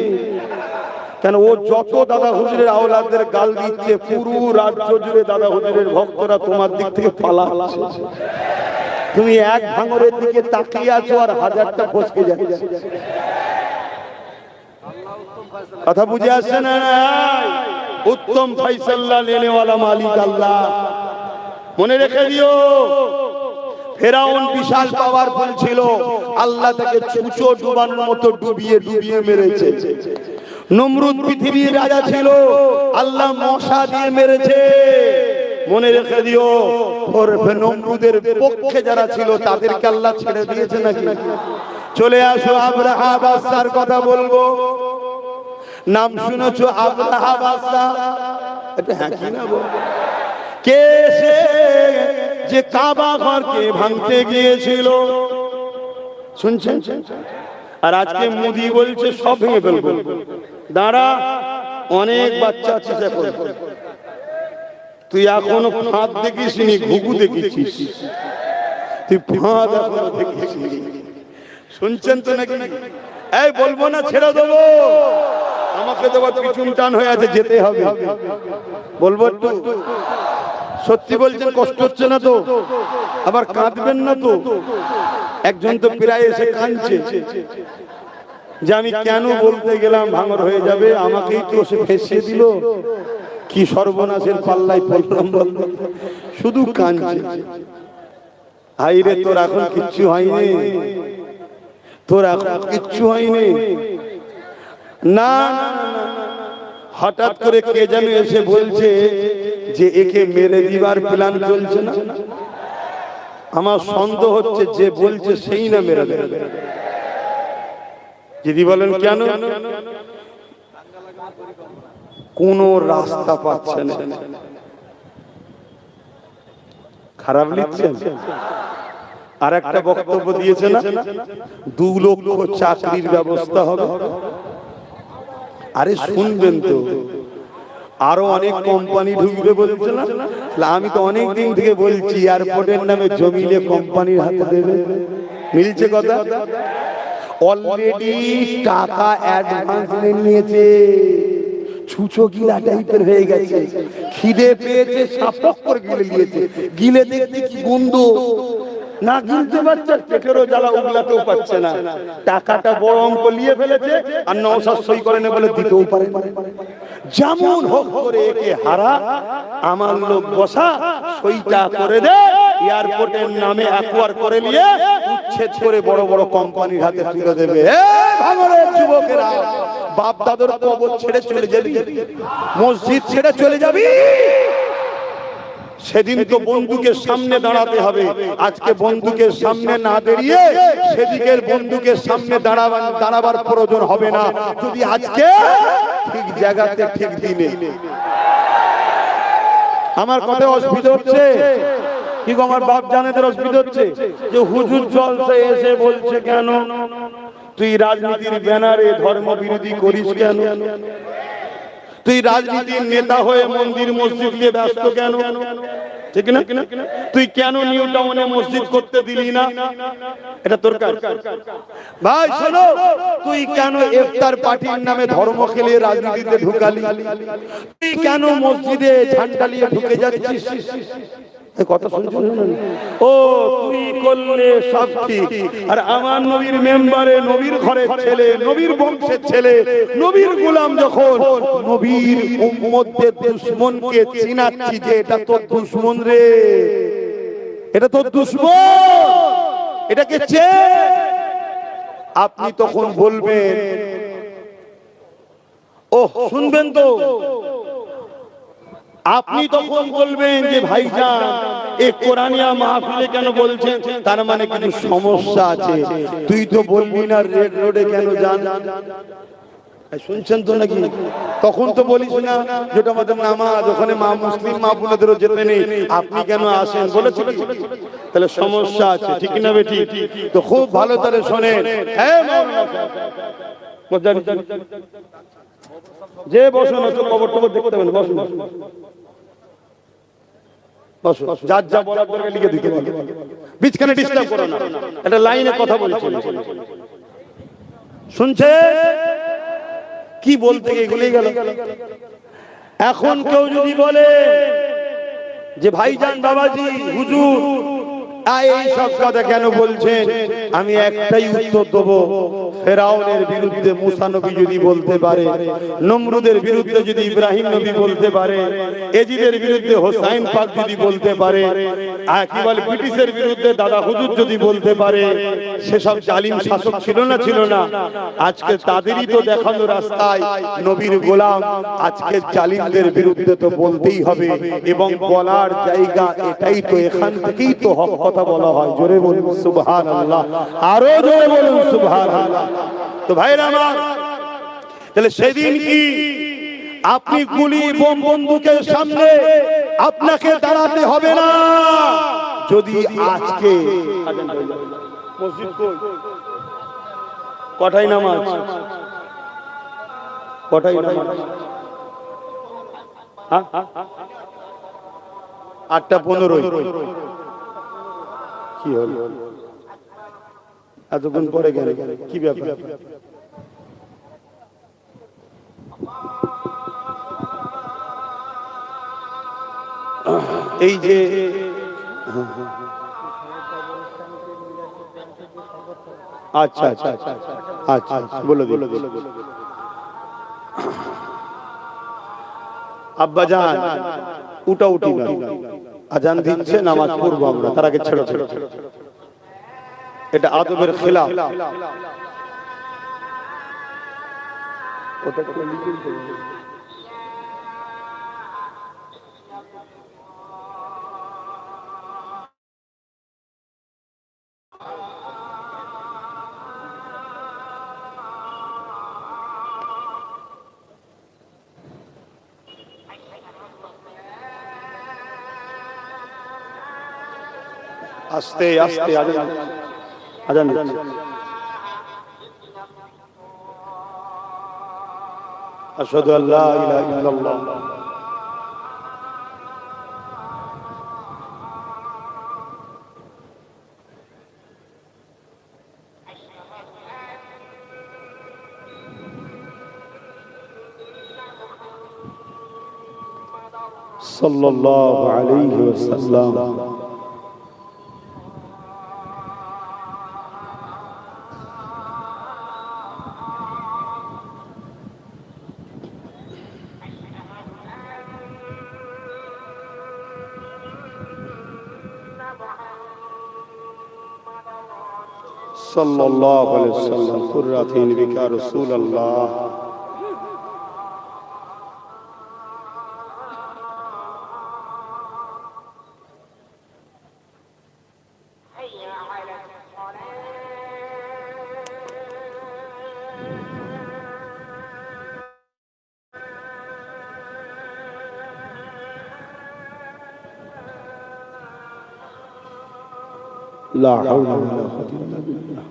কেন? ও যত দাদা হুজুরের আওলাদদের গাল দিচ্ছে, পুরো রাজ্য জুড়ে দাদা হুজুরের ভক্তরা তোমার দিক থেকে পালাচ্ছে। তুমি এক ভাঙরের দিকে তাকিয়ে আছো আর হাজারটা ফসকে যাচ্ছে। কথা বুঝে আসছে না? উত্তম ফয়সালা লেনেওয়ালা মালিক আল্লাহ। মনে রেখে দিও, ফেরাউন বিশাল পাওয়ারফুল ছিল, আল্লাহ তাকে ছুঁচো ডুবানোর মতো ডুবিয়ে ডুবিয়ে মেরেছে। নমরুদ পৃথিবীর রাজা ছিল, আল্লাহ মশা দিয়ে মেরেছে। মনে রেখে দিও, নমরুদের পক্ষে যারা ছিল তাদেরকে আল্লাহ ছেড়ে দিয়েছে নাকি? চলে আসো আব্রাহা বাদশার কথা বলবো। নাম শুনেছো আব্রাহা বাদশা? এটা হ্যাঁ কি না বলবো? কে সে যে কাবা ঘরকে ভাঙতে গিয়েছিল? শুনছেন? আর আজকে মোদি বলছে সব ভেঙে ফেলবো। দাঁড়া, অনেক বাচ্চা আছে এখন, তুই এখনো ফাঁদ দেখিসনি, ঘুঘু দেখেছিস। তুই ফাঁদ এখনো দেখিসনি। শুনছেন তো নাকি? এই বলবো না ছেড়ে দেবো, আমাকে তো পিছন টান হয়ে আছে, যেতে হবে। বলবো একটু? সত্যি বলছেন, কষ্ট হচ্ছে না তো? আবার কাঁদবেন না তো? একজন তো প্রায় এসে কাঁদছে যে আমি কেন বলতে গেলাম ভাঙর হয়ে যাবে, আমাকেই তো সে ফেঁসিয়ে দিল। কি সর্বনাশের পাল্লায় পড়লাম বলতো, শুধু কাঁদছে। হাইরে, তোর এখন কিচ্ছু হয়নি, তোর এখন কিচ্ছু হয়নি। না, হঠাৎ করে কে যেন এসে বলছে যে একে মেরে দিবার প্ল্যান চলছে না। আমার সন্দেহ হচ্ছে যে বলছে সেই না মেরে দেবে। যদি বলেন কেন? কোন রাস্তা পাচ্ছে না। খারাপ লিখছেন? আর একটা বক্তব্য দিয়েছে না, 2 লক্ষ চাকরির ব্যবস্থা হবে। আরে শুনবেন তো, আরো অনেক কোম্পানি ঢুকবে বলছে না? আমি তো অনেক দিন থেকে বলছি এয়ারপোর্টের নামে জমিলে কোম্পানির হাতে দেবে। মিলছে কথা? অলরেডি টাকা অ্যাডভান্স নিয়েছে, ছুঁচো গিলা টাইপের হয়ে গেছে। খিদে পেয়েছে, সাপক করে গিলে নিয়েছে। গিলে দেখছি কি গন্ধ, না গিলতে পারছে, পেটেরও জ্বালা, উগলাতেও পাচ্ছে না। টাকাটা বড় অঙ্ক নিয়ে ফেলেছে, আর নওশাদ সই করে বলে দিতেও পারে। যেমন হোক করে একে হারা, আমার লোক বসা, সইটা করে দে, এয়ারপোর্টের নামে অ্যাকোয়ার করে নিয়ে উচ্ছেদ করে বড় বড় কোম্পানির হাতে তুলে দেবে। ভাঙরের যুবকেরা, বাপ দাদুর কবর ছেড়ে চলে যাবি, মসজিদ ছেড়ে চলে যাবি। সেদিন তো বন্দুকের সামনে দাঁড়াতে হবে। আজকে বন্দুকের সামনে না দাঁড়িয়ে সেদিকের বন্দুকের সামনে দাঁড়াবার প্রয়োজন হবে না, যদি আজকে ঠিক জায়গাতে ঠিক দিনে। আমার কথা অসুবিধা হচ্ছে কি গো? আমার বাপ জানেদের অসুবিধা হচ্ছে যে হুজুর জলসে এসে বলছে কেন তুই রাজনীতির ব্যানারে ধর্ম বিরোধী করিস কেন? তুই রাজনীতির নেতা হয়ে মন্দির মসজিদ নিয়ে ব্যস্ত কেন? ঠিক না? তুই কেন নিউ টাউনে মসজিদ করতে দিলি না? এটা তোর কাজ। ভাই শোনো, তুই কেন ইফতার পার্টির নামে ধর্ম খেলে রাজনীতিতে ঢুকালি? তুই কেন মসজিদে ঝান্ডা নিয়ে ঢুকে যাচ্ছিস? কথা শুনছেন? ও তুই করলে সব ঠিক, আর আমার নবীর মেম্বারে, নবীর ঘরের ছেলে, নবীর বংশের ছেলে, নবীর গোলাম যখন নবীর উম্মতদের দুশমনকে চিনাচ্ছি যে এটা তোর দুশমন রে, এটা তোর দুশমন, এটাকে চেন, আপনি তখন বলবেন, ও শুনবেন তো, আপনি তখন বলবেন যে ভাইজান এই কোরআনিয়া মাহফিলে কেন বলছেন, তার মানে কিছু সমস্যা আছে। তুই তো বলবি না রেড রোডে কেন যান, শুনছেন তো নাকি? তখন তো বলিস না যেটা আমাদের নামাজ, ওখানে মা মুসলিম মা বোনেদেরও যেতে নেই, আপনি কেন আসেন বলেছেন? তাহলে সমস্যা আছে, ঠিক না বেটি? তো খুব ভালো করে শোনেন, হ্যাঁ যে বসুন, খবর টবর দেখতে হবে, বসুন বসুন, যার যা বলার দরকার লিখে দিতে হবে, বিচখানে ডিস্টার্ব করো না, একটা লাইনে কথা বলছি, শুনছে কি বলতে গিয়ে এগুলোই গেল। এখন কেউ যদি বলে যে ভাইজান বাবাজি হুজুর এই সব কথা কেন বলছেন, আমি একটাই উত্তর দেবো, ফেরাউনের বিরুদ্ধে মুসা নবী যদি বলতে পারে, নমরুদের বিরুদ্ধে যদি ইব্রাহিম নবী বলতে পারে, এজিদের বিরুদ্ধে হোসাইন পাক যদি বলতে পারে, কি বলে ব্রিটিশের বিরুদ্ধে দাদা হুজুর যদি বলতে পারে, সেসব জালিম শাসক ছিল না ছিল না, আজকে তাদেরই তো দেখানো রাস্তায় নবীর গোলাম, আজকে জালিমদের বিরুদ্ধে তো বলতেই হবে, এবং বলার জায়গা এটাই তো, এখান থেকেই তো হক কথা বলা হয়। জোরে বলুন সুবহানাল্লাহ, আরো জোরে বলুন সুবহানাল্লাহ। তো ভাইরা আমার, তাহলে সেদিন কি আপনি গুলি বোম বন্দুকের সামনে আপনাকে দাঁড়াতে হবে না, যদি আজকে মসজিদ কটাই নামাজ, কটাই নামাজ, 8:15, কি হল এতক্ষণ পরে গেল, কি ব্যাপার? এই যে আচ্ছা আচ্ছা আচ্ছা আচ্ছা, বলো বলো। আব্বা জান উঠা উঠি না, আজান দিচ্ছে, নামাজ পড়বো আমরা, তার আগে ছেড়ে ছেড়ে, এটা আদবের খেলাফ। আস্তে আস্তে আজান আজান আশহাদু আল্লা ইলাহা ইল্লাল্লাহ সাল্লাল্লাহু আলাইহি ওয়াসাল্লাম। সাল্লাল্লাহু আলাইহি ওয়াসাল্লাম কুররাতিন বিকা রাসূলুল্লাহ। لا حول ولا قوة إلا بالله।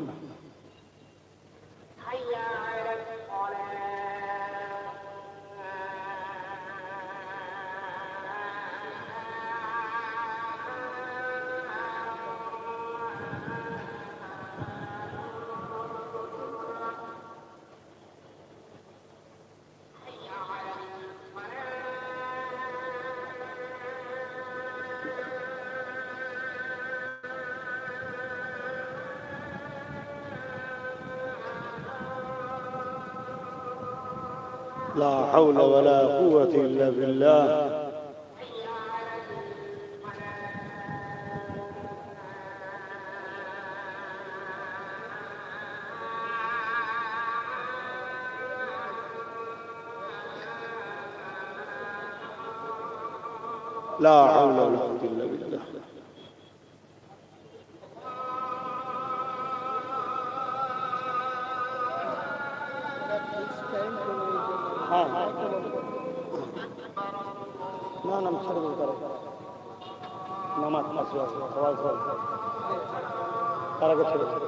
লা হাওলা ওয়ালা কুওয়াতা ইল্লা বিল্লাহ। লা হাওলা ওয়ালা কুওয়াতা ইল্লা বিল্লাহ। না না ছেড়ে দিন, নামাজ সবাই তার আগে ছেড়ে দিন।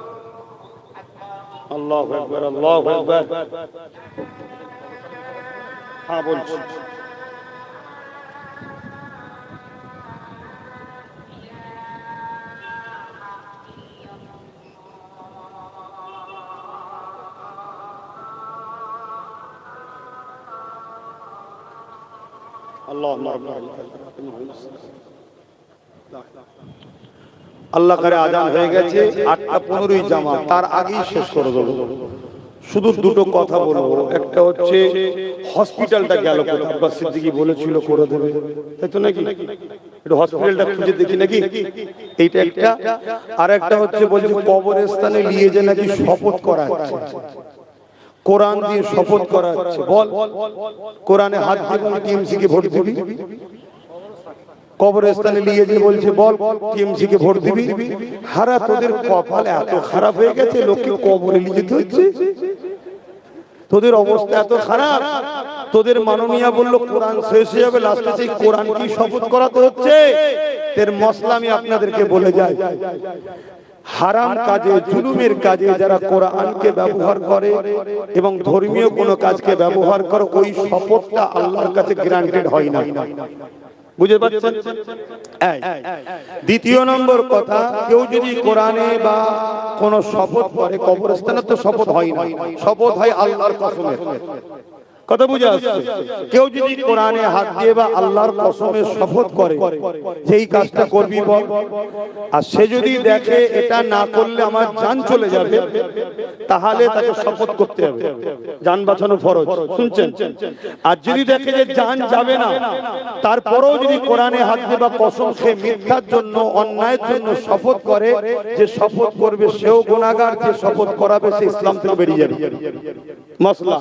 আল্লাহু আকবার, আল্লাহু আকবার। হ্যাঁ বলছি। আল্লাহ করে আজান হয়ে গেছে, 8:15 জামা, তার আগেই শেষ করে দেবো। শুধু দুটো কথা বলবো। একটা হচ্ছে হসপিটালটা গেল কোথায়? আব্বাস সিদ্দিকী বলেছিল করে দেবে, তাই তো নাকি? একটু হসপিটালটা খুঁজে দেখি নাকি, এইটা একটা। আর একটা হচ্ছে বলছে কবরস্থানে নিয়ে যে নাকি শপথ করা হচ্ছে, কোরআন দিয়ে শপথ করা হচ্ছে। বল, কোরআনে হাত দিয়ে টিএমসি কে ভোট দিবি? কবরস্থানে নিয়ে যে বলছে বল টিএমসি কে ভোট দিবি? হারা তোদের কপাল এত খারাপ হয়ে গেছে, লোককে কবরে নিয়ে যেতে হচ্ছে। তোদের অবস্থা এত খারাপ, তোদের মাননীয়া বললো কোরআন শেষ হয়ে যাবে, লাস্টে সেই কোরআন কি শপথ করাতে হচ্ছে। এর মশলা আমি আপনাদেরকে বলে যাই, হারাম কাজে, জুলুমের কাজে যারা কোরআনকে ব্যবহার করে এবং ধর্মীয় কোনো কাজকে ব্যবহার করে, ওই শপথটা আল্লাহর কাছে গ্রান্টেড হয় না। বুঝতে পারছেন? দ্বিতীয় নম্বর কথা, কেউ যদি কোরআনে বা কোন শপথ করে, কবরস্থানে তো শপথ হয় না, শপথ হয় আল্লাহর কসমে। কথা বুঝে আসছে? কেউ যদি কোরআনে হাত দিয়ে বা আল্লাহর কসমে শপথ করে যেই কাজটা করবি বল, আর সে যদি দেখে এটা না করলে আমার জান চলে যাবে, তাহলে তাকে শপথ করতে হবে, জান বাঁচানো ফরজ। শুনছেন? আর যদি দেখে যে জান যাবে না, তারপরেও যদি কোরআনে হাত দিয়ে বা কসম খেয়ে মিথ্যার জন্য, অন্যায়ের জন্য শপথ করে, যে শপথ করবে সেও গুনাহগার, যে শপথ করাবে সে ইসলাম থেকে বেরিয়ে যাবে। মশলা।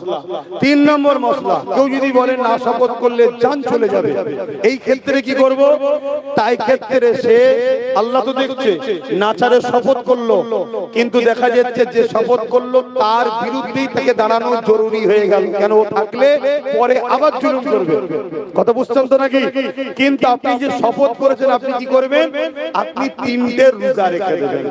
3 নম্বর মশলা, কেউ যদি বলে না শপথ করলে জান চলে যাবে, এই ক্ষেত্রে কি করব? তাই ক্ষেত্রে সে, আল্লাহ তো দেখছে, নাচারে শপথ করলো, কিন্তু দেখা যাচ্ছে যে শপথ করলো তার বিরুদ্ধেই তাকে দাঁড়ানো জরুরি হয়ে গেল। কেন? ও থাকলে পরে আবার জুলুম করবে। কথা বুঝছেন তো নাকি? কিন্তু আপনি যে শপথ করেছেন, আপনি কি করবেন? আপনি 3টে রোজা রেখে দেবেন,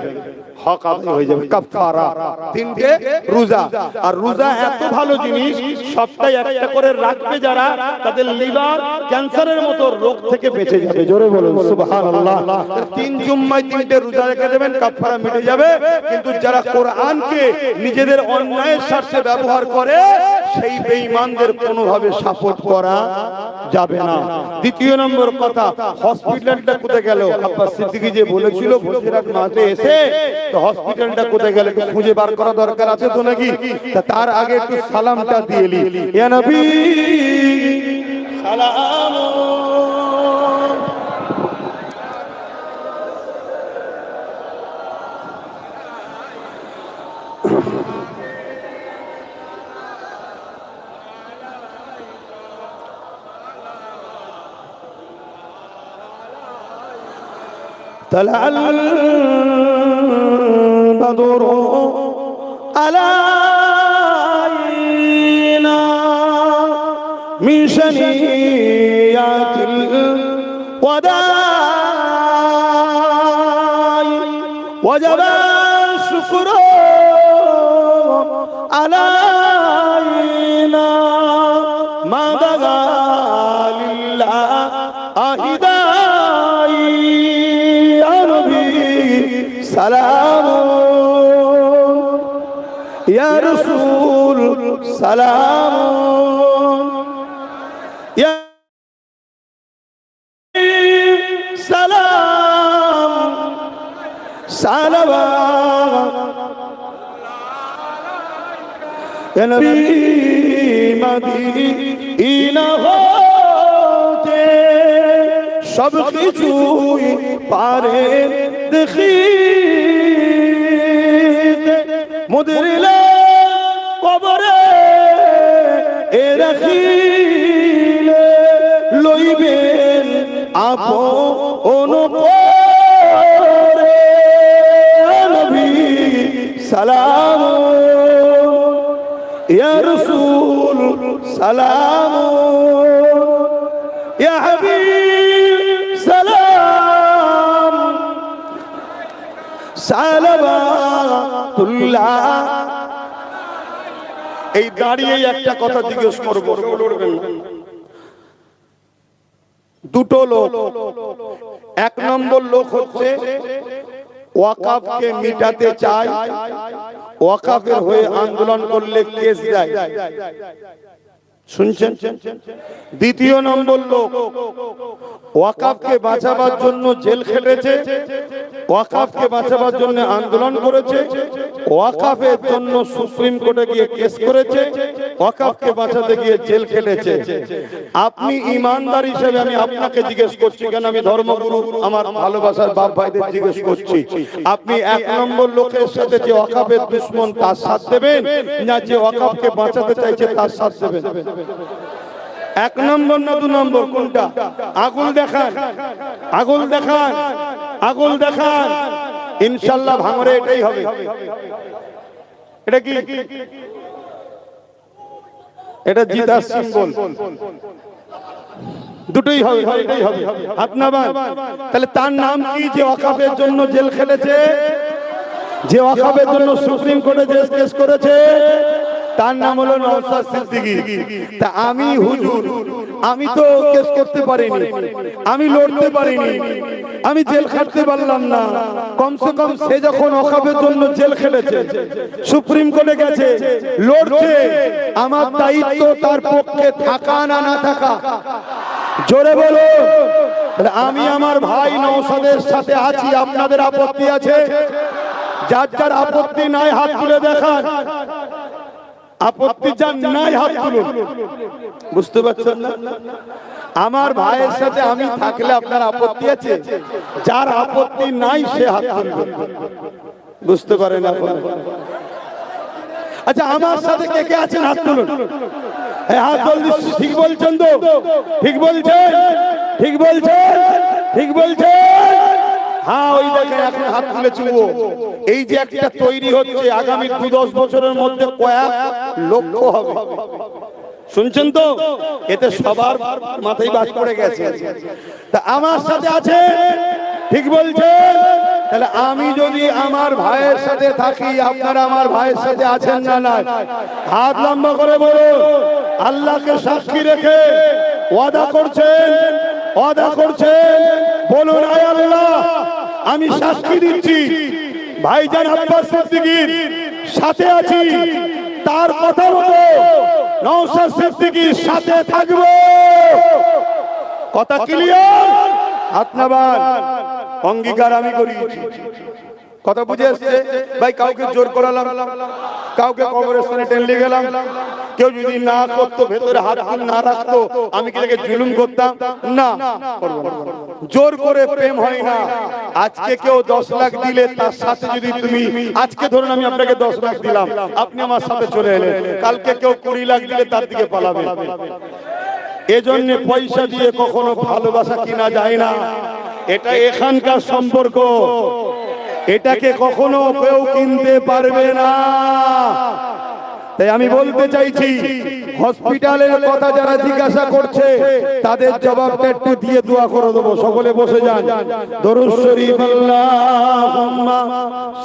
হক আদায় হয়ে যাবে, কাফারা। 3টে রোজা। আর রোজা এত ভালো জিনিস, সপ্তাহে একটা করে রাখবে যারা, তাদের লিভার ক্যান্সারের মতো রোগ থেকে বেঁচে যাবে। জোরে বলুন সুবহানাল্লাহ। 3 জুম্মায় 3টে রোজা রেখে দেবেন, কাফারা মিটে যাবে। কিন্তু যারা কোরআনকে নিজেদের অন্যায়ের স্বার্থে ব্যবহার করে, সেই বেঈমানদের কোনোভাবে সাপোর্ট করা যাবে না। দ্বিতীয় নম্বর কথা, হসপিটালটা কোথায় গেল? আব্বাস সিদ্দিকী যে বলেছিল বসিরহাট মাঠে এসে, তো হসপিটালটা কোথায় গেল খুঁজে বার করা দরকার আছে তো নাকি? তার আগে একটু সালামটা দিয়ে নি। ইয়া নবী সালাম। طلع البدر علينا من شنيعة الوداع وجب الشكر علينا ما بغى لله سلام يا رسول سلام يا سلام سلام يا نبي মদিনা হতে সব কিছুই পারে দেখিতে মুদরিলে কবরে এ রাখিলে লইবেন আপন করে নবী সালাম ইয়া রাসূল সালাম ইয়া হাবিব সালাম সালাবাতুল্লাহ। এই দাঁড়িয়ে একটা কথা জিজ্ঞেস করব, দুটো লোক, এক নম্বর লোক হচ্ছে ওয়াকাফকে মিটাতে চায়, ওয়াকাফের হয়ে আন্দোলন করলে কেস দেয়, শুনছেন? দ্বিতীয় নম্বর লোক ওয়াকাফকে বাঁচাবার জন্য জেল খেটেছে, ওয়াকাফকে বাঁচাবার জন্য আন্দোলন করেছে, ওয়াকাফের জন্য সুপ্রিম কোর্টে গিয়ে কেস করেছে, ওয়াকাফকে বাঁচাতে গিয়ে জেল খেটেছে। আপনি ইমানদার হিসেবে আমি আপনাকে জিজ্ঞেস করছি, কেন আমি ধর্মগুরু আমার ভালোবাসার বাপ ভাইদের জিজ্ঞেস করছি, আপনি এক নম্বর লোকের সাথে যে ওয়াকাফের দুশমন তার সাথ দেবেন, না যে ওয়াকাফকে বাঁচাতে চাইছে তার সাথ দেবেন? এক নম্বর না দু নম্বর, কোনটা? আগুল দেখান, আগুল দেখান, আগুল দেখান। ইনশাআল্লাহ ভাঙরে এটাই হবে। এটা কি? এটা জিতার সিম্বল। দুটোই হবে, এটাই হবে। আপনার তাহলে তার নাম কি যে ওয়াকাফের জন্য জেল খেলেছে, যে ওয়াকাফের জন্য সুপ্রিম কোর্টে কেস করেছে? তার নাম হলো নওশাদ সিদ্দিকী। তা আমি হুজুর, আমি তো কেস করতে পারিনি, আমি লড়তে পারিনি, আমি জেল খাটতে পারলাম না। কমসে কম সে যখন ওয়াকাফের জন্য জেল খেলেছে, সুপ্রিম কোর্টে গেছে, লড়ছে, আমার দায়িত্ব তার পক্ষে থাকা না না থাকা। জোরে বলো। আমি আমার ভাই নওশাদের সাথে আছি। আপনাদের আপত্তি আছে? যার যার আপত্তি নাই হাত তুলে দেখান। আপত্তি যার নাই হাত তুলুন। বুঝতে পারছেন না? আমার ভাইয়ের সাথে আমি থাকলে আপনার আপত্তি আছে? যার আপত্তি নাই সে হাত তুলবে। বুঝতে পারেন এখন? আচ্ছা, আমার সাথে কে কে আছেন হাত তুলুন। হাত জলদি। ঠিক বলছেন তো? ঠিক বলছেন? ঠিক বলছেন? ঠিক বলছেন? হ্যাঁ, ওই দেখেন এখন হাত তুলেছে। এই যে একটা তৈরি হচ্ছে, আগামী 2-10 বছরের মধ্যে কয়েক লক্ষ হবে। শুনছেন তো? এতে সবার মাথায় বাজ পড়ে গেছে। তা আমার সাথে আছে? ঠিক বলছেন? তাহলে আমি যদি আমার ভাইয়ের সাথে থাকি, আপনারা আমার ভাইয়ের সাথে আছেন না নাই? হাত লম্বা করে বলুন। আল্লাহকে সাক্ষী রেখে ওয়াদা করছেন, ওয়াদা করছেন, বলুন আয় আল্লাহ, আমি সাক্ষী দিচ্ছি ভাইজান আব্বাস সিদ্দিকীর সাথে আছি, তার কথা মতো নওশাদ সিদ্দিকীর সাথে থাকবো। কথা ক্লিয়ার? হাত নামান। অঙ্গীকার আমি করিয়েছি। কথা বুঝে আসছে ভাই? কাউকে জোর করালাম, কাউকে কবরস্থানে টেনে গেলাম, কেউ যদি না করতো, ভেতরে হাত না রাখতো, আমি কি তাকে জুলুম করতাম? না, জোর করে প্রেম হয় না। আজকে কেউ 10 লাখ দিলে তার সাথে যদি তুমি, আজকে ধরুন আমি আপনাকে 10 লাখ দিলাম, আপনি আমার সাথে চলে এলেন, কালকে কেউ 20 লাখ দিলে তার দিকে পালাবে। এজন্য পয়সা দিয়ে কখনো ভালোবাসা কিনা যায় না। এটা এখানকার সম্পর্ক, এটাকে কখনো কেউ কিনতে পারবে না। তাই আমি বলতে চাইছি, হসপিটালের কথা যারা জিজ্ঞাসা করছে তাদের জবাবটা একটু দিয়ে দোয়া করে দেবো। সকলে বসে যান। দরুদ শরীফ আল্লাহুম্মা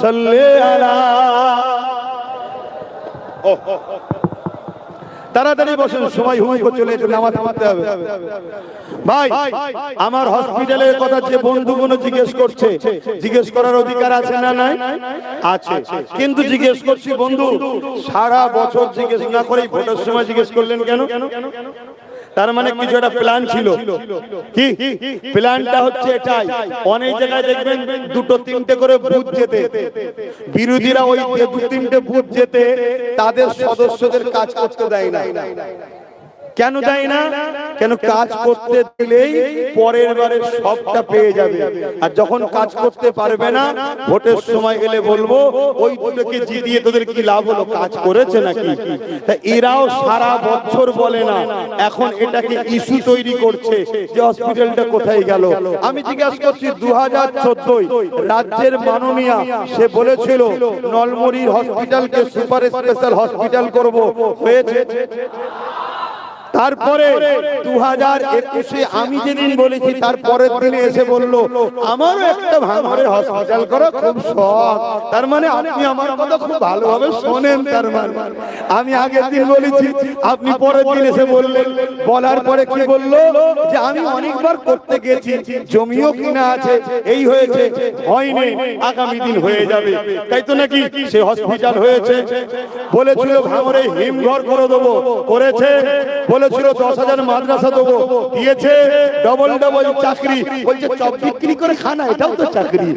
সাল্লি আলা। তাড়াতাড়ি বসেন, সবাই হুই করে চলে এসে নামাজ পড়তে হবে। ভাই, আমার হসপিটালের কথা যে বন্ধুগুলো জিজ্ঞেস করছে, জিজ্ঞেস করার অধিকার আছে না নাই? আছে। কিন্তু জিজ্ঞেস করছি বন্ধু, সারা বছর জিজ্ঞেস না করেই ভোটের সময় জিজ্ঞেস করলেন কেন? তার মানে কিছু একটা প্ল্যান ছিল। কি প্ল্যানটা হচ্ছে এটাই, অনেক জায়গায় দেখবেন দুটো তিনটে করে বুথ যেতে, বিরোধীরা ওই দু তিনটে বুথ যেতে তাদের সদস্যদের কাজ করতে দেয় না। কেন দেয় না? কেন কাজ করতে দিলেই পরের বারে সবটা পেয়ে যাবে, আর যখন কাজ করতে পারবে না ভোটের সময় গেলে বলবো ওই দুটোকে জিতিয়ে তোদের কি লাভ হলো, কাজ করেছে নাকি? তা এরাও সারা বছর বলে না, এখন এটাকে ইস্যু তৈরি করছে যে হসপিটালটা কোথায় গেল। আমি জিজ্ঞাসা করছি 2014 রাজ্যের মাননীয়া সে বলেছিল নলমুড়ির হসপিটালকে সুপার স্পেশাল হসপিটাল করব, হয়েছে? তারপরে 2021 আমি যেদিন বলেছি তারপরের দিনে এসে বললো আমারও একটা ভাঙড়ের হসপিটাল করো, খুব শখ। তার মানে আপনি আমার কথা খুব ভালোভাবে শোনেন। তার মানে আমি আগের দিন বলেছি, আপনি পরের দিন এসে বললেন, বলার পরে কি বললো যে আমি অনেকবার করতে গেছি, জমিও কিনা আছে, এই হয়েছে, হয়নি, আগামী দিন হয়ে যাবে, তাই তো নাকি? সে হসপিটাল হয়েছে। বলেছিল ভাঙড়ে হিমঘর করে দেবো, করেছে। বলেছিল 10,000 মাদ্রাসা দেবো, দিয়েছে। ডবল ডবল চাকরি, বলছে চপ বিক্রি করে খানা, এটাও তো চাকরি।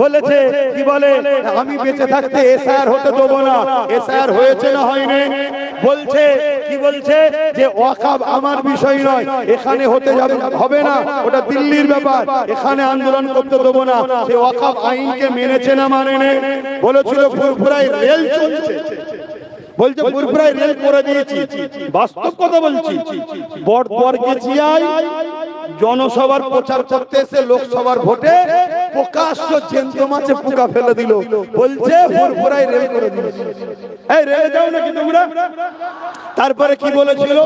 বলেছে কি বলে আমি বেঁচে থাকতে এসআর হতে দেবো না, এসআর হয়েছে না হয়নি? বলছে কি বলছে যে ওয়াকফ আমার বিষয় নয়, এখানে হতে যাবে হবে না, ওটা দিল্লির ব্যাপার, এখানে আন্দোলন করতে দেবো না। সে ওয়াকফ আইনকে মেনেছে না মানেনি? বলেছিল ফুরফুরায় রেল চলছে, বলছে ফুরফুরায় রেল করে দিয়েছি, বাস্তব কথা বলছি। বরগেছিয়ায় জনসভার প্রচার করতে এসে লোকসভার ভোটে প্রকাশ্য জ্যান্ত মাছে পোকা ফেলে দিল, বলছে ফুরফুরায় রেল করে দিয়েছি। এই রেলে যাও নাকি তোমরা? তারপরে কি বলেছিল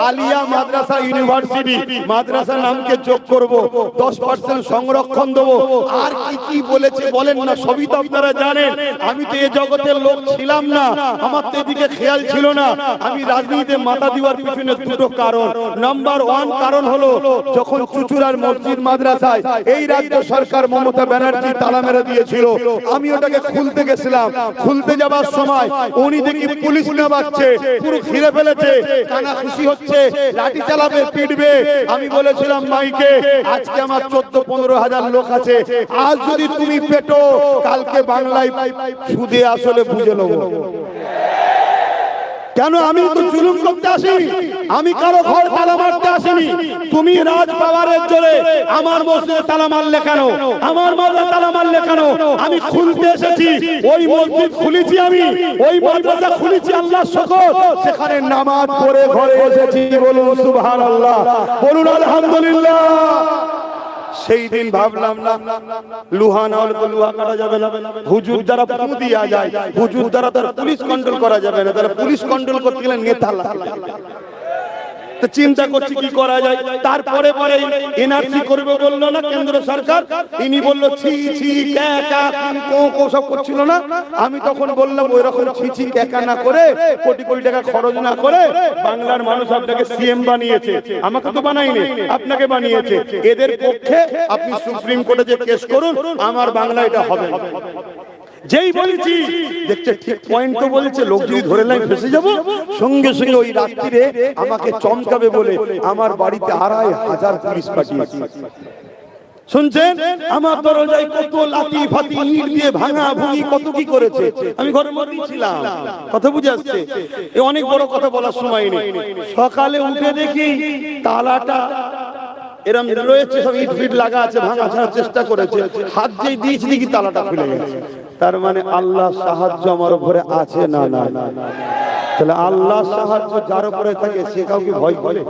আলিয়া মাদ্রাসা ইউনিভার্সিটি, মাদ্রাসা নামকে যোগ করব, 10% সংরক্ষণ দেবো, আর কি কি বলেছে বলেন না, সবই তো আপনারা জানেন। আমি তো এই জগতের লোক ছিলাম না, আমার তো এদিকে খেয়াল ছিল না। আমি রাজনীতিতে মাথা দেওয়ার পিছনে দুটো কারণ। নাম্বার 1 কারণ হলো যখন চুচুড়ার মসজিদ মাদ্রাসায় এই রাজ্য সরকার মমতা ব্যানার্জি তালা মেরে দিয়েছিল, আমি ওটাকে খুলতে গেছিলাম। খুলতে যাবার সময় উনি দেখি পুলিশ নামাচ্ছে, পুরো ঘিরে ফেলেছে, কানা খুশি হচ্ছে, লাঠি চালাবে, পিটবে। আমি বলেছিলাম মাইকে আজকে আমার 14-15 হাজার লোক আছে, আজ যদি তুমি পেটো কালকে বাংলায় সুদে আসলে বুঝে নেবো। কেন? আমি তো জুলুম করতে আসিনি, আমি কারো ঘর তালা মারতে আসিনি। তুমি রাজ পাওয়ারের জোরে আমার মসজিদে তালা মারলে কেন? আমার মাদ্রাসা তালা মারলে কেন? আমি খুলতে এসেছি, ওই মসজিদ খুলেছি, আমি ওই মাদ্রাসা খুলেছি, আল্লাহর শুকর, সেখানে নামাজ পড়ে ঘরে এসেছি। বলুন সুবহানাল্লাহ, বলুন আলহামদুলিল্লাহ। সেই দিন ভাবলাম না লোহা না হলে তো লোহা কাটা যাবে না, হুজুর দ্বারা ফু দিয়া যায়, হুজুর দ্বারা তার পুলিশ কন্ট্রোল করা যাবে না, তারা পুলিশ কন্ট্রোল করতে গেলে নেতা লাগে। তো চিন্তা করছি কি করা যায়। তারপরে পরে এনআরসি করবে বললো না কেন্দ্র সরকার, ইনি বললো ছি ছি ক্যাকা কো সব করছিল না। আমি তখন বললাম ওই রকম ছি ছি ক্যাকা না করে, কোটি কোটি টাকা খরচ না করে, বাংলার মানুষ আপনাকে সিএম বানিয়েছে, আমাকে তো বানাইনি, আপনাকে বানিয়েছে। এদের পক্ষে আপনি সুপ্রিম কোর্টে যে কেস করুন, আমার বাংলা এটা হবে। যেই বলছি দেখছে ঠিক পয়েন্ট তো বলছে, লোক যদি ধরে লাইন ফেসে যাব, সঙ্গে সঙ্গে ওই রাত্রিরে আমাকে চমকাবে বলে আমার বাড়িতে 2,500 পুলিশ পাঠিয়েছে। শুনছেন আমার দরজায় কত লাঠি ফাতি ইট দিয়ে ভাঙা ভুঙি কত কি করেছে, আমি ঘরের মধ্যেই ছিলাম। কথা বুঝে আসছে? এ অনেক বড় কথা বলার সময় নেই। সকালে উঠে দেখি তালাটা এরম রয়েছে, সব ইট ফিট লাগা আছে, ভাঙা ছাড়ার চেষ্টা করেছে, হাত যেই দিয়েছি দেখি তালাটা খুলে গেছে। তার মানে আল্লাহ সাহায্য আমার উপরে আছে না? না। তাহলে আল্লাহ সাহায্য যার উপরে থাকে সে কাউকে ভয় করে?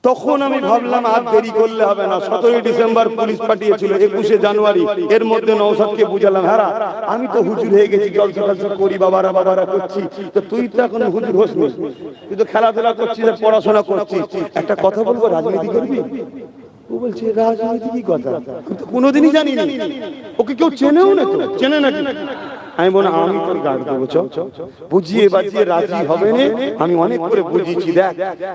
তখন আমি ভাবলাম আর দেরি করলে হবে না। 17 ডিসেম্বর পুলিশ পাঠিয়েছিল, 21 জানুয়ারি এর মধ্যে নওশাদকে বুঝালাম, হ্যাঁ আমি তো হুজুর হয়ে গেছি, জলসা টলসা করি, বাবারা বাবারা করছি, তো তুই তো এখন হুজুর হোস নি, তুই তো খেলাধুলা করছিস, পড়াশোনা করছিস, একটা কথা বলবো, রাজনীতি করবি? ও বলছে রাজনীতি কি কথা, আমি তো কোনোদিনই জানি না। ওকে কেউ চেনেও না, তো চেনে নাকি? আমি বলি আমি তোর গাড়ি দেবো, বুঝিয়ে বাজিয়ে রাজি হবে না। আমি অনেক করে বুঝিয়েছি, দেখ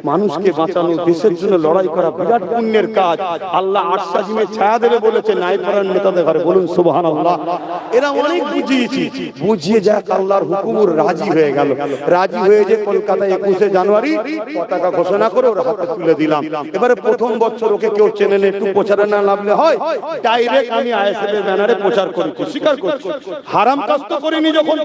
মানুষকে বাঁচানো, দেশের জন্য লড়াই করা বিরাট পুণ্যের কাজ। আল্লাহ আরশাজিমে ছায়া দেবে বলেছে নাই পরার নেতাদের ঘরে, বলুন সুবহানাল্লাহ। এরা অনেক বুঝিয়েছি, বুঝিয়ে যাক আল্লাহর হুকুমুর রাজি হয়ে গেল। রাজি হয়ে যে কলকাতায় 21শে জানুয়ারি পতাকা ঘোষণা করে ওর হাতে তুলে দিলাম। এবারে প্রথম বছর ওকে কেউ চেনে না, একটু প্রচারে না লাভলে হয়, ডাইরেক্ট আমি আইএসএফ এর ব্যানারে প্রচার করেছি, স্বীকার করছি। হারাম কাজ তো করিনি যখন